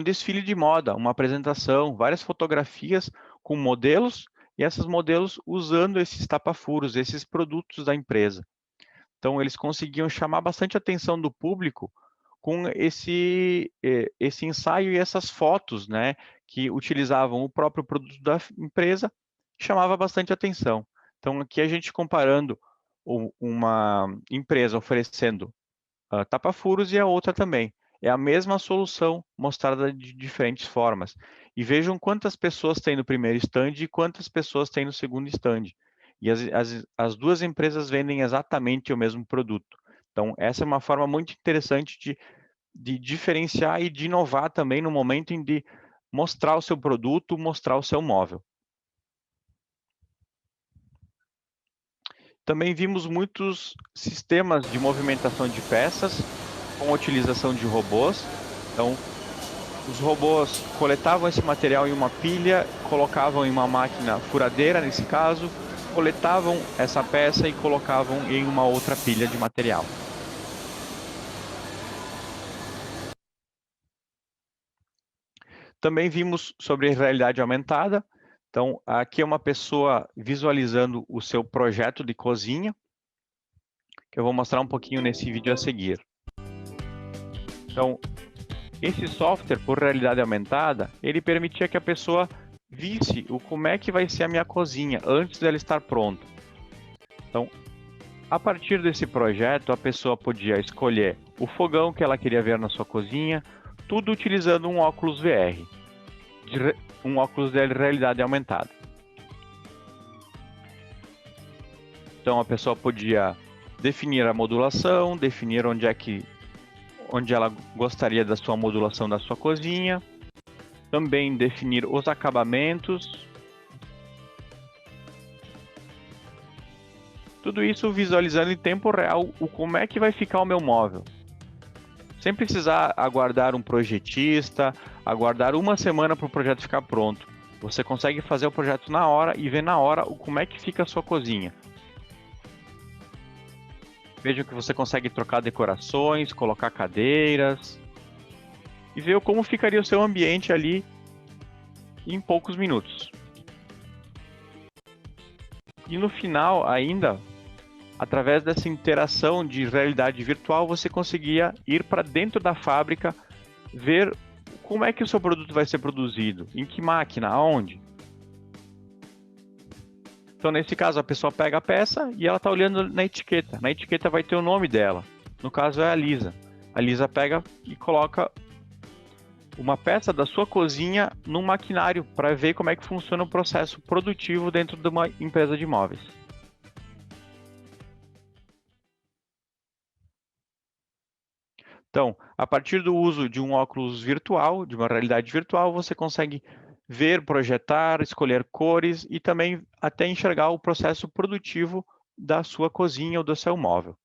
desfile de moda, uma apresentação, várias fotografias com modelos, e esses modelos usando esses tapa-furos, esses produtos da empresa. Então, eles conseguiam chamar bastante atenção do público com esse ensaio e essas fotos, né, que utilizavam o próprio produto da empresa, chamava bastante atenção. Então, aqui a gente comparando uma empresa oferecendo tapa-furos e a outra também. É a mesma solução mostrada de diferentes formas. E vejam quantas pessoas tem no primeiro stand e quantas pessoas tem no segundo stand. E as duas empresas vendem exatamente o mesmo produto. Então, essa é uma forma muito interessante de diferenciar e de inovar também no momento em de mostrar o seu produto, mostrar o seu móvel. Também vimos muitos sistemas de movimentação de peças com a utilização de robôs. Então, os robôs coletavam esse material em uma pilha, colocavam em uma máquina furadeira, nesse caso, coletavam essa peça e colocavam em uma outra pilha de material. Também vimos sobre realidade aumentada. Então, aqui é uma pessoa visualizando o seu projeto de cozinha, que eu vou mostrar um pouquinho nesse vídeo a seguir. Então, esse software, por realidade aumentada, ele permitia que a pessoa visse como é que vai ser a minha cozinha antes dela estar pronta. Então, a partir desse projeto, a pessoa podia escolher o fogão que ela queria ver na sua cozinha, tudo utilizando um óculos VR, um óculos de realidade aumentada. Então a pessoa podia definir a modulação, definir onde ela gostaria da sua modulação da sua cozinha, também definir os acabamentos. Tudo isso visualizando em tempo real como é que vai ficar o meu móvel. Sem precisar aguardar um projetista, aguardar uma semana para o projeto ficar pronto. Você consegue fazer o projeto na hora e ver na hora como é que fica a sua cozinha. Vejam que você consegue trocar decorações, colocar cadeiras e ver como ficaria o seu ambiente ali em poucos minutos. E no final ainda, através dessa interação de realidade virtual, você conseguia ir para dentro da fábrica, ver como é que o seu produto vai ser produzido, em que máquina, aonde. Então, nesse caso, a pessoa pega a peça e ela está olhando na etiqueta. Na etiqueta vai ter o nome dela. No caso, é a Lisa. A Lisa pega e coloca uma peça da sua cozinha no maquinário para ver como é que funciona o processo produtivo dentro de uma empresa de móveis. Então, a partir do uso de um óculos virtual, de uma realidade virtual, você consegue ver, projetar, escolher cores e também até enxergar o processo produtivo da sua cozinha ou do seu móvel.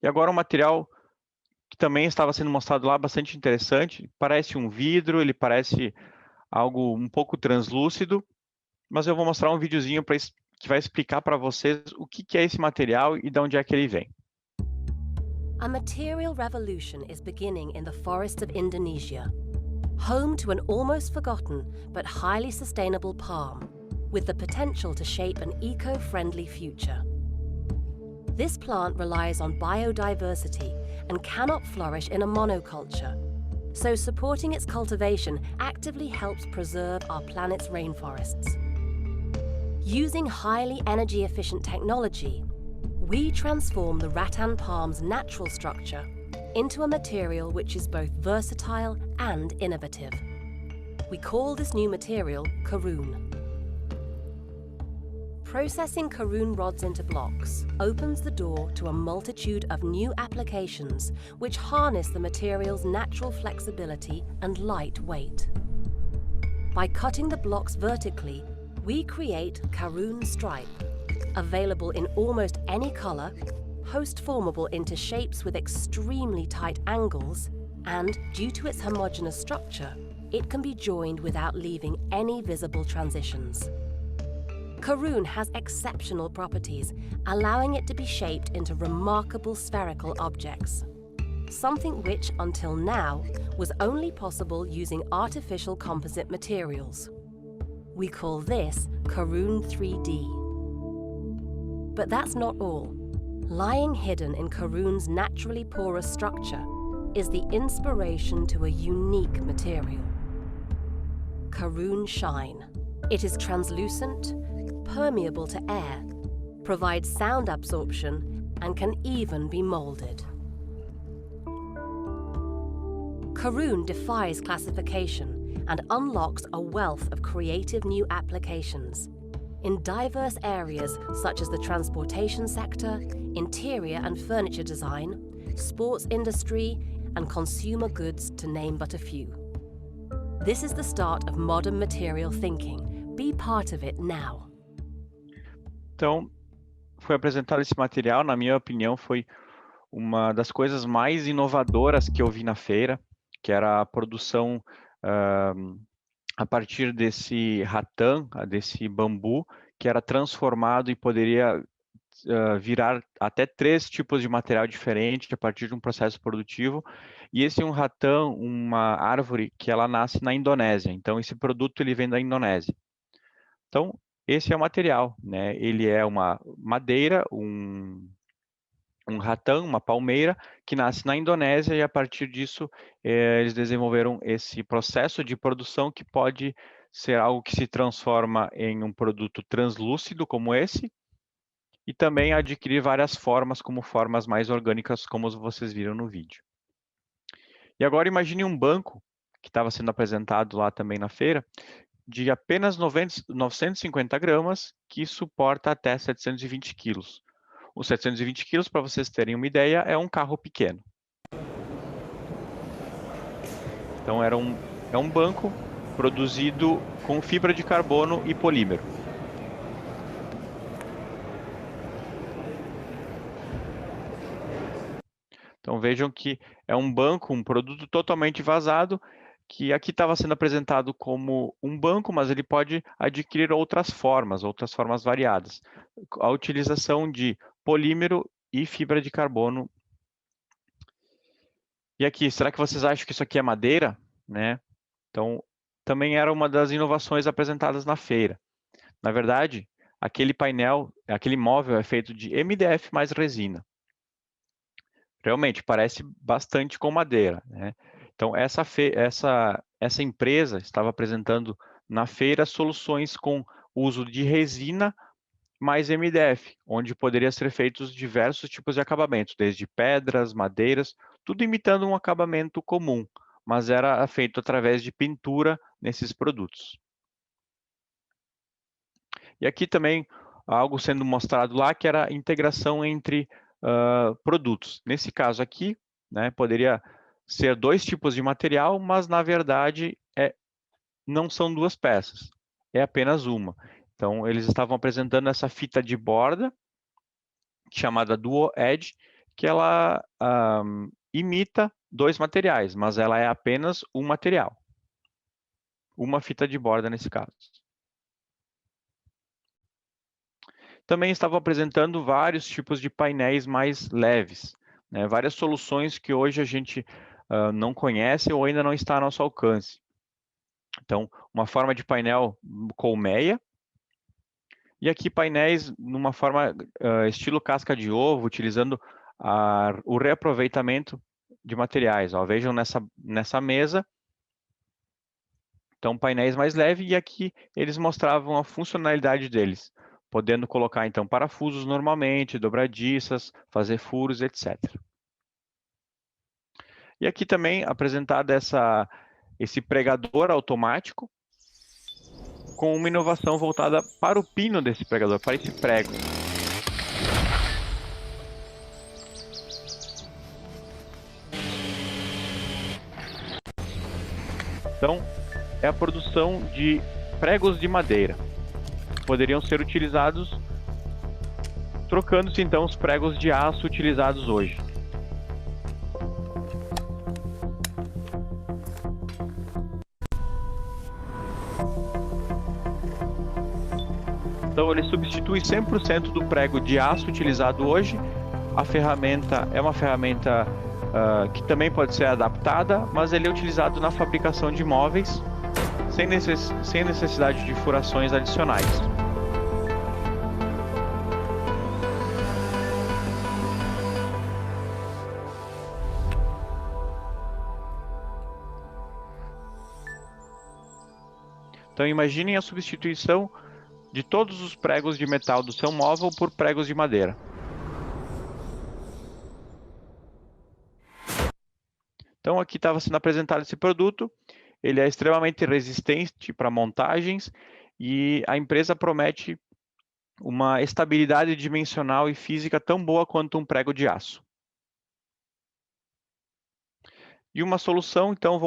E agora um material que também estava sendo mostrado lá, bastante interessante, parece um vidro, ele parece algo um pouco translúcido, mas eu vou mostrar um videozinho que vai explicar para vocês o que é esse material e de onde é que ele vem. A material revolution is beginning in the forests of Indonesia, home to an almost forgotten but highly sustainable palm, with the potential to shape an eco-friendly future. This plant relies on biodiversity and cannot flourish in a monoculture, so supporting its cultivation actively helps preserve our planet's rainforests. Using highly energy-efficient technology, we transform the rattan palm's natural structure into a material which is both versatile and innovative. We call this new material Karoon. Processing Karoon rods into blocks opens the door to a multitude of new applications which harness the material's natural flexibility and light weight. By cutting the blocks vertically, we create Karoon stripe, available in almost any color, post-formable into shapes with extremely tight angles, and due to its homogeneous structure, it can be joined without leaving any visible transitions. Karoon has exceptional properties, allowing it to be shaped into remarkable spherical objects, something which, until now, was only possible using artificial composite materials. We call this Karoon 3D. But that's not all. Lying hidden in Karoon's naturally porous structure is the inspiration to a unique material. Karoon Shine. It is translucent, permeable to air, provides sound absorption, and can even be molded. Karoon defies classification and unlocks a wealth of creative new applications in diverse areas such as the transportation sector, interior and furniture design, sports industry, and consumer goods, to name but a few. This is the start of modern material thinking. Be part of it now. Então, foi apresentado esse material, na minha opinião, foi uma das coisas mais inovadoras que eu vi na feira, que era a produção a partir desse rattan, desse bambu, que era transformado e poderia virar até 3 tipos de material diferente a partir de um processo produtivo. E esse é um rattan, uma árvore que ela nasce na Indonésia. Então, esse produto ele vem da Indonésia. Então, esse é o material, né? Ele é uma madeira, um rattan, uma palmeira, que nasce na Indonésia, e a partir disso eles desenvolveram esse processo de produção que pode ser algo que se transforma em um produto translúcido como esse, e também adquirir várias formas, como formas mais orgânicas, como vocês viram no vídeo. E agora imagine um banco, que estava sendo apresentado lá também na feira, de apenas 950 gramas, que suporta até 720 quilos. Os 720 quilos, para vocês terem uma ideia, é um carro pequeno. Então, é um banco produzido com fibra de carbono e polímero. Então, vejam que é um banco, um produto totalmente vazado, que aqui estava sendo apresentado como um banco, mas ele pode adquirir outras formas variadas. A utilização de polímero e fibra de carbono. E aqui, será que vocês acham que isso aqui é madeira? Né? Então, também era uma das inovações apresentadas na feira. Na verdade, aquele painel, aquele móvel é feito de MDF mais resina. Realmente, parece bastante com madeira, né? Então, essa empresa estava apresentando na feira soluções com uso de resina mais MDF, onde poderia ser feitos diversos tipos de acabamentos, desde pedras, madeiras, tudo imitando um acabamento comum, mas era feito através de pintura nesses produtos. E aqui também algo sendo mostrado lá, que era a integração entre produtos. Nesse caso aqui, né, poderia ser 2 tipos de material, mas na verdade não são 2 peças, é apenas uma. Então, eles estavam apresentando essa fita de borda, chamada Dual Edge, que ela imita 2 materiais, mas ela é apenas um material. Uma fita de borda nesse caso. Também estavam apresentando vários tipos de painéis mais leves, né? Várias soluções que hoje a gente não conhece ou ainda não está ao nosso alcance. Então, uma forma de painel colmeia, e aqui painéis numa forma estilo casca de ovo, utilizando o reaproveitamento de materiais. Ó, vejam nessa mesa, então painéis mais leves, e aqui eles mostravam a funcionalidade deles, podendo colocar então parafusos normalmente, dobradiças, fazer furos, etc. E aqui também apresentado esse pregador automático, com uma inovação voltada para o pino desse pregador, para esse prego. Então, é a produção de pregos de madeira. Poderiam ser utilizados, trocando-se então os pregos de aço utilizados hoje. Então, ele substitui 100% do prego de aço utilizado hoje. A ferramenta é uma ferramenta que também pode ser adaptada, mas ele é utilizado na fabricação de móveis, sem necessidade de furações adicionais. Então, imaginem a substituição de todos os pregos de metal do seu móvel por pregos de madeira. Então, aqui estava sendo apresentado esse produto. Ele é extremamente resistente para montagens e a empresa promete uma estabilidade dimensional e física tão boa quanto um prego de aço. E uma solução, então,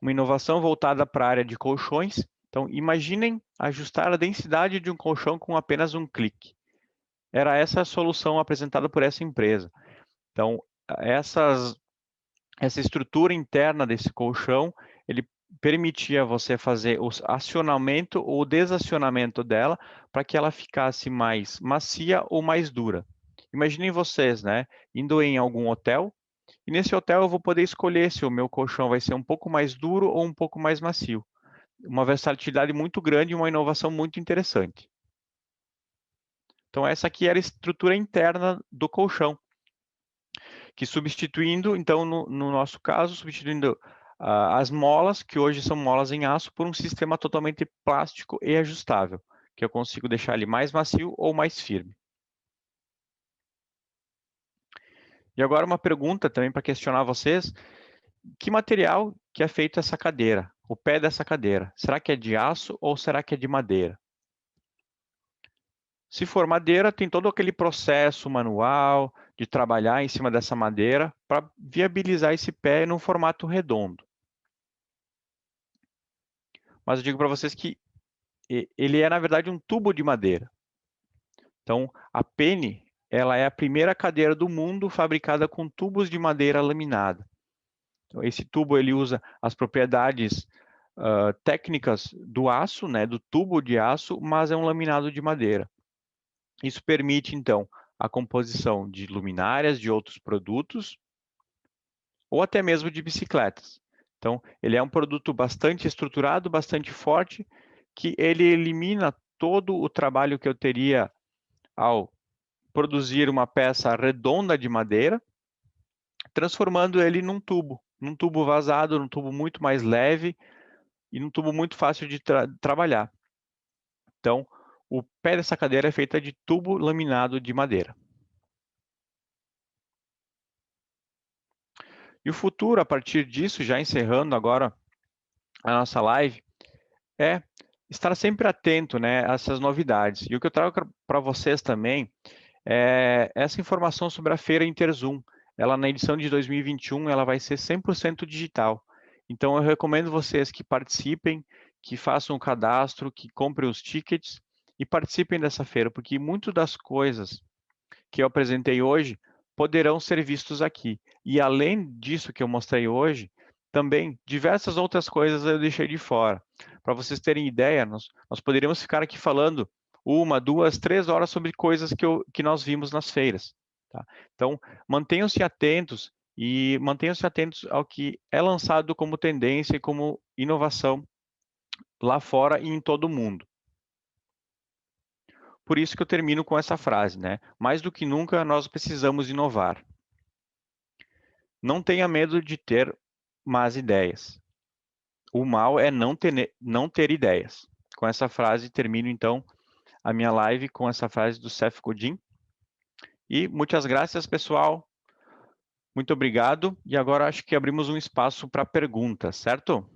uma inovação voltada para a área de colchões. Então, imaginem ajustar a densidade de um colchão com apenas um clique. Era essa a solução apresentada por essa empresa. Então, essa estrutura interna desse colchão, ele permitia você fazer o acionamento ou desacionamento dela para que ela ficasse mais macia ou mais dura. Imaginem vocês, né, indo em algum hotel, e nesse hotel eu vou poder escolher se o meu colchão vai ser um pouco mais duro ou um pouco mais macio. Uma versatilidade muito grande e uma inovação muito interessante. Então, essa aqui era a estrutura interna do colchão, que substituindo, então, no nosso caso, substituindo as molas, que hoje são molas em aço, por um sistema totalmente plástico e ajustável, que eu consigo deixar ele mais macio ou mais firme. E agora uma pergunta também para questionar vocês: que material que é feito essa cadeira, o pé dessa cadeira? Será que é de aço ou será que é de madeira? Se for madeira, tem todo aquele processo manual de trabalhar em cima dessa madeira para viabilizar esse pé num formato redondo. Mas eu digo para vocês que ele é, na verdade, um tubo de madeira. Então, a Penny, ela é a primeira cadeira do mundo fabricada com tubos de madeira laminada. Então, esse tubo ele usa as propriedades técnicas do aço, né, do tubo de aço, mas é um laminado de madeira. Isso permite, então, a composição de luminárias, de outros produtos, ou até mesmo de bicicletas. Então, ele é um produto bastante estruturado, bastante forte, que ele elimina todo o trabalho que eu teria ao produzir uma peça redonda de madeira, transformando ele num tubo vazado, num tubo muito mais leve e num tubo muito fácil de trabalhar. Então, o pé dessa cadeira é feito de tubo laminado de madeira. E o futuro, a partir disso, já encerrando agora a nossa live, é estar sempre atento, né, a essas novidades. E o que eu trago para vocês também é essa informação sobre a Feira Interzum. ela na edição de 2021, ela vai ser 100% digital. Então, eu recomendo vocês que participem, que façam o cadastro, que comprem os tickets e participem dessa feira, porque muitas das coisas que eu apresentei hoje poderão ser vistos aqui. E além disso que eu mostrei hoje, também diversas outras coisas eu deixei de fora. Para vocês terem ideia, nós poderíamos ficar aqui falando 1, 2, 3 horas sobre coisas que nós vimos nas feiras. Tá? Então, mantenham-se atentos e mantenham-se atentos ao que é lançado como tendência e como inovação lá fora e em todo o mundo. Por isso que eu termino com essa frase, né? Mais do que nunca, nós precisamos inovar. Não tenha medo de ter más ideias. O mal é não ter ideias. Com essa frase, termino, então, a minha live com essa frase do Seth Godin. E muitas graças, pessoal. Muito obrigado. E agora acho que abrimos um espaço para perguntas, certo?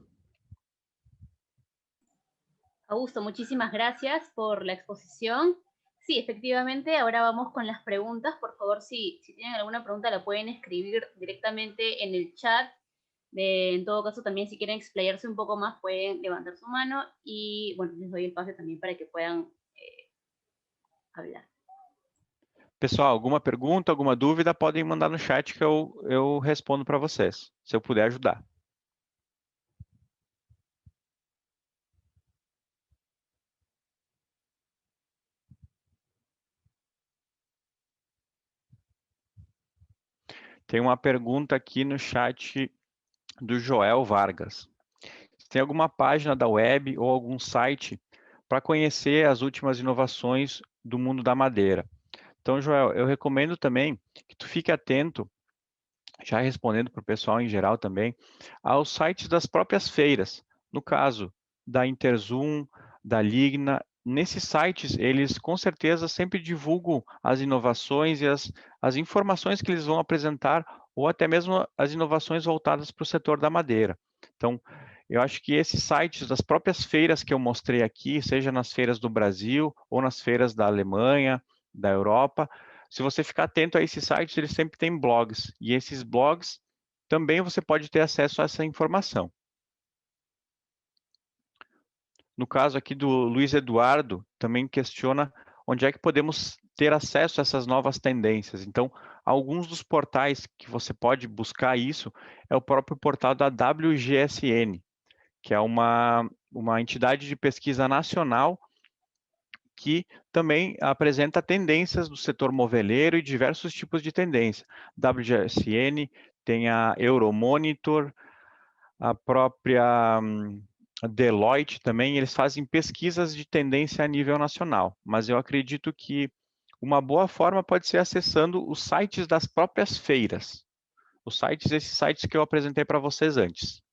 Augusto, muchísimas gracias por la exposición. Sí, efectivamente, ahora vamos con las preguntas. Por favor, si tienen alguna pregunta, la pueden escribir directamente en el chat. En todo caso, también si quieren explayarse un poco más, pueden levantar su mano y, bueno, les doy el pase también para que puedan hablar. Pessoal, alguma pergunta, alguma dúvida, podem mandar no chat que eu respondo para vocês, se eu puder ajudar. Tem uma pergunta aqui no chat do Joel Vargas. Tem alguma página da web ou algum site para conhecer as últimas inovações do mundo da madeira? Então, Joel, eu recomendo também que tu fique atento, já respondendo para o pessoal em geral também, aos sites das próprias feiras. No caso da Interzum, da Ligna, nesses sites, eles com certeza sempre divulgam as inovações e as informações que eles vão apresentar, ou até mesmo as inovações voltadas para o setor da madeira. Então, eu acho que esses sites das próprias feiras que eu mostrei aqui, seja nas feiras do Brasil ou nas feiras da Alemanha, da Europa, se você ficar atento a esses sites, eles sempre têm blogs. E esses blogs também você pode ter acesso a essa informação. No caso aqui do Luiz Eduardo, também questiona onde é que podemos ter acesso a essas novas tendências. Então, alguns dos portais que você pode buscar isso é o próprio portal da WGSN, que é uma entidade de pesquisa nacional que também apresenta tendências do setor moveleiro e diversos tipos de tendência. WGSN, tem a Euromonitor, a própria Deloitte também, eles fazem pesquisas de tendência a nível nacional, mas eu acredito que uma boa forma pode ser acessando os sites das próprias feiras, esses sites que eu apresentei para vocês antes.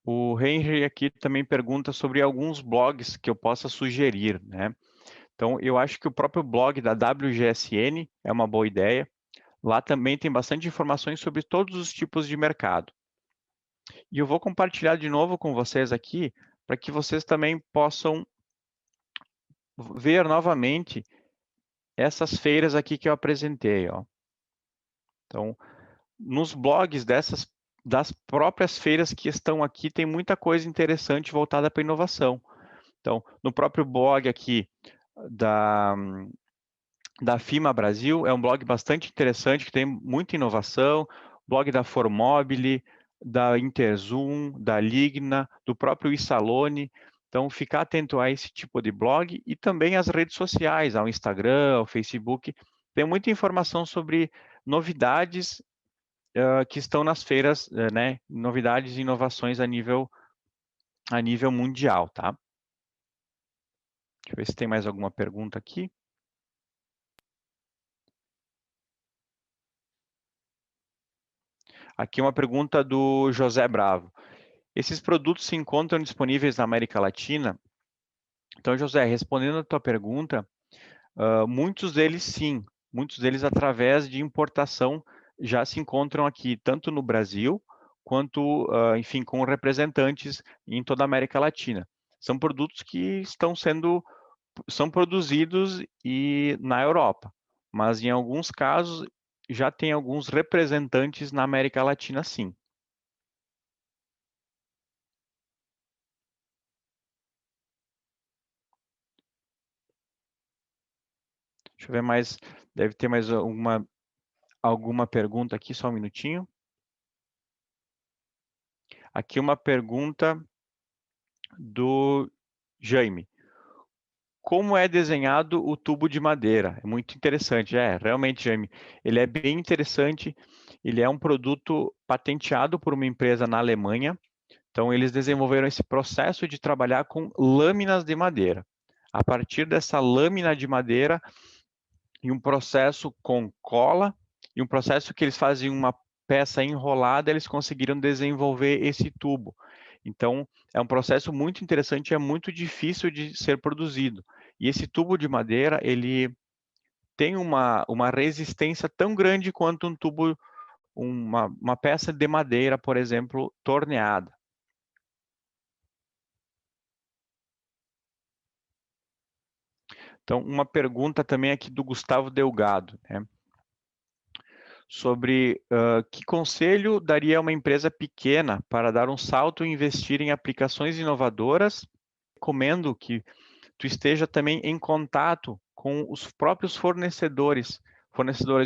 O Henry aqui também pergunta sobre alguns blogs que eu possa sugerir, né? Então, eu acho que o próprio blog da WGSN é uma boa ideia. Lá também tem bastante informações sobre todos os tipos de mercado. E eu vou compartilhar de novo com vocês aqui, para que vocês também possam ver novamente essas feiras aqui que eu apresentei, ó. Então, nos blogs das próprias feiras que estão aqui, tem muita coisa interessante voltada para inovação. Então, no próprio blog aqui da FIMA Brasil, é um blog bastante interessante, que tem muita inovação, blog da Formobile, da Interzum, da Ligna, do próprio Isalone. Então, ficar atento a esse tipo de blog e também as redes sociais, ao Instagram, ao Facebook. Tem muita informação sobre novidades que estão nas feiras, né? Novidades e inovações a nível mundial, tá? Deixa eu ver se tem mais alguma pergunta aqui. Aqui uma pergunta do José Bravo. Esses produtos se encontram disponíveis na América Latina? Então, José, respondendo a tua pergunta, muitos deles sim, muitos deles através de importação já se encontram aqui, tanto no Brasil, quanto, enfim, com representantes em toda a América Latina. São produtos que são produzidos na Europa, mas em alguns casos já tem alguns representantes na América Latina, sim. Deixa eu ver mais, deve ter mais alguma pergunta aqui, só um minutinho. Aqui uma pergunta do Jaime. Como é desenhado o tubo de madeira? É muito interessante. Realmente, Jaime, ele é bem interessante. Ele é um produto patenteado por uma empresa na Alemanha. Então, eles desenvolveram esse processo de trabalhar com lâminas de madeira. A partir dessa lâmina de madeira, e um processo com cola, e um processo que eles fazem uma peça enrolada, eles conseguiram desenvolver esse tubo. Então, é um processo muito interessante, é muito difícil de ser produzido. E esse tubo de madeira, ele tem uma resistência tão grande quanto um tubo, uma peça de madeira, por exemplo, torneada. Então, uma pergunta também aqui do Gustavo Delgado, né? Sobre que conselho daria a uma empresa pequena para dar um salto e investir em aplicações inovadoras? Recomendo que tu esteja também em contato com os próprios fornecedores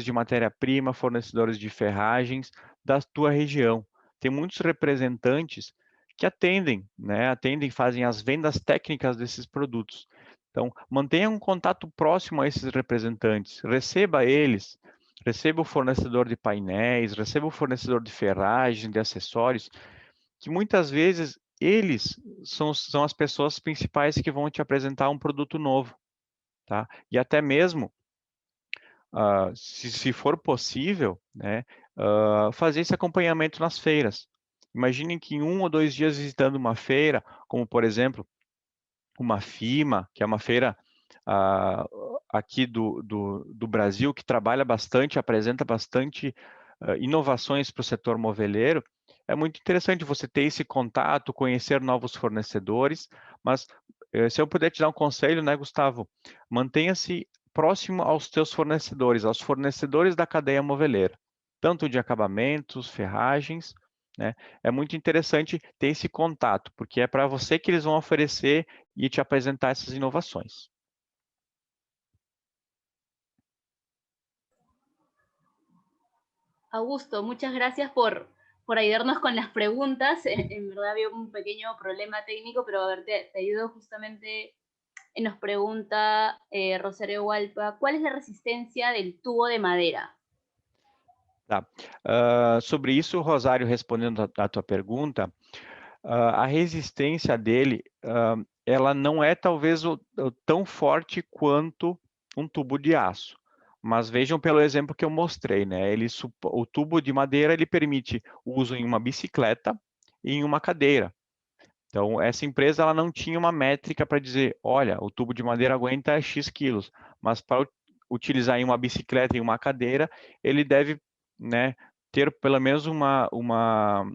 de matéria-prima, fornecedores de ferragens da tua região. Tem muitos representantes que atendem, né? Fazem as vendas técnicas desses produtos. Então, mantenha um contato próximo a esses representantes, receba eles, receba o fornecedor de painéis, receba o fornecedor de ferragem, de acessórios, que muitas vezes eles são as pessoas principais que vão te apresentar um produto novo, tá? E até mesmo, se for possível, né, fazer esse acompanhamento nas feiras. Imaginem que em 1 ou 2 dias visitando uma feira, como por exemplo, uma FIMA, que é uma feira aqui do Brasil, que trabalha bastante, apresenta bastante inovações para o setor moveleiro. É muito interessante você ter esse contato, conhecer novos fornecedores, mas se eu puder te dar um conselho, né, Gustavo, mantenha-se próximo aos teus fornecedores, aos fornecedores da cadeia moveleira, tanto de acabamentos, ferragens, né? É muito interessante ter esse contato, porque é para você que eles vão oferecer e te apresentar essas inovações. Augusto, muchas gracias por ayudarnos con las preguntas. En verdad había un pequeño problema técnico, pero a ver, te ayudo justamente. Nos pregunta Rosario Hualpa, ¿cuál es la resistencia del tubo de madera? Tá. Sobre isso, Rosário, respondendo a tua pergunta, a resistência dele, ela não é talvez tão forte quanto um tubo de aço. Mas vejam pelo exemplo que eu mostrei, né? O tubo de madeira ele permite o uso em uma bicicleta e em uma cadeira. Então, essa empresa ela não tinha uma métrica para dizer, olha, o tubo de madeira aguenta X quilos, mas para utilizar em uma bicicleta e uma cadeira, ele deve, né, ter pelo menos uma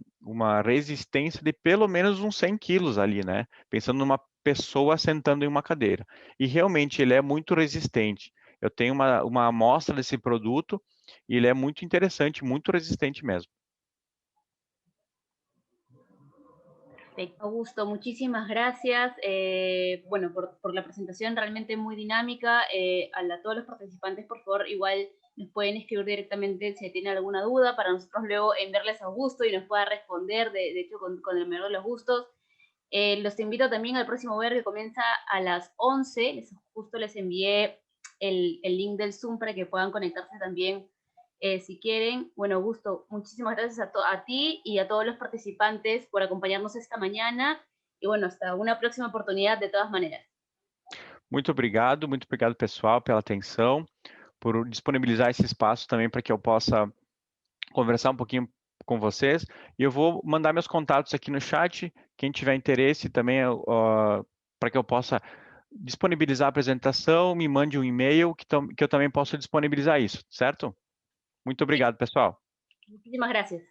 resistência de pelo menos uns 100 quilos ali, né? Pensando numa pessoa sentando em uma cadeira. E realmente ele é muito resistente. Eu tenho uma amostra desse produto e ele é muito interessante, muito resistente mesmo. Augusto, muchísimas gracias bueno, por la presentación realmente muy dinámica. A todos los participantes, por favor, igual nos pueden escribir directamente si tienen alguna duda para nosotros luego enviarles a Augusto y nos pueda responder, de hecho, con el menor de los gustos. Los invito también al próximo webinar que comienza a las 11. Justo les envié el link del Zoom para que puedan conectarse también si quieren. Bueno, Augusto, muchísimas gracias a ti y a todos los participantes por acompañarnos esta mañana. Y bueno, hasta una próxima oportunidad de todas maneras. Muito obrigado, pessoal, pela atenção, por disponibilizar esse espaço também para que eu possa conversar um pouquinho com vocês. E eu vou mandar meus contatos aqui no chat, quem tiver interesse também, para que eu possa disponibilizar a apresentação, me mande um e-mail que eu também posso disponibilizar isso, certo? Muito obrigado, pessoal. Muchísimas gracias.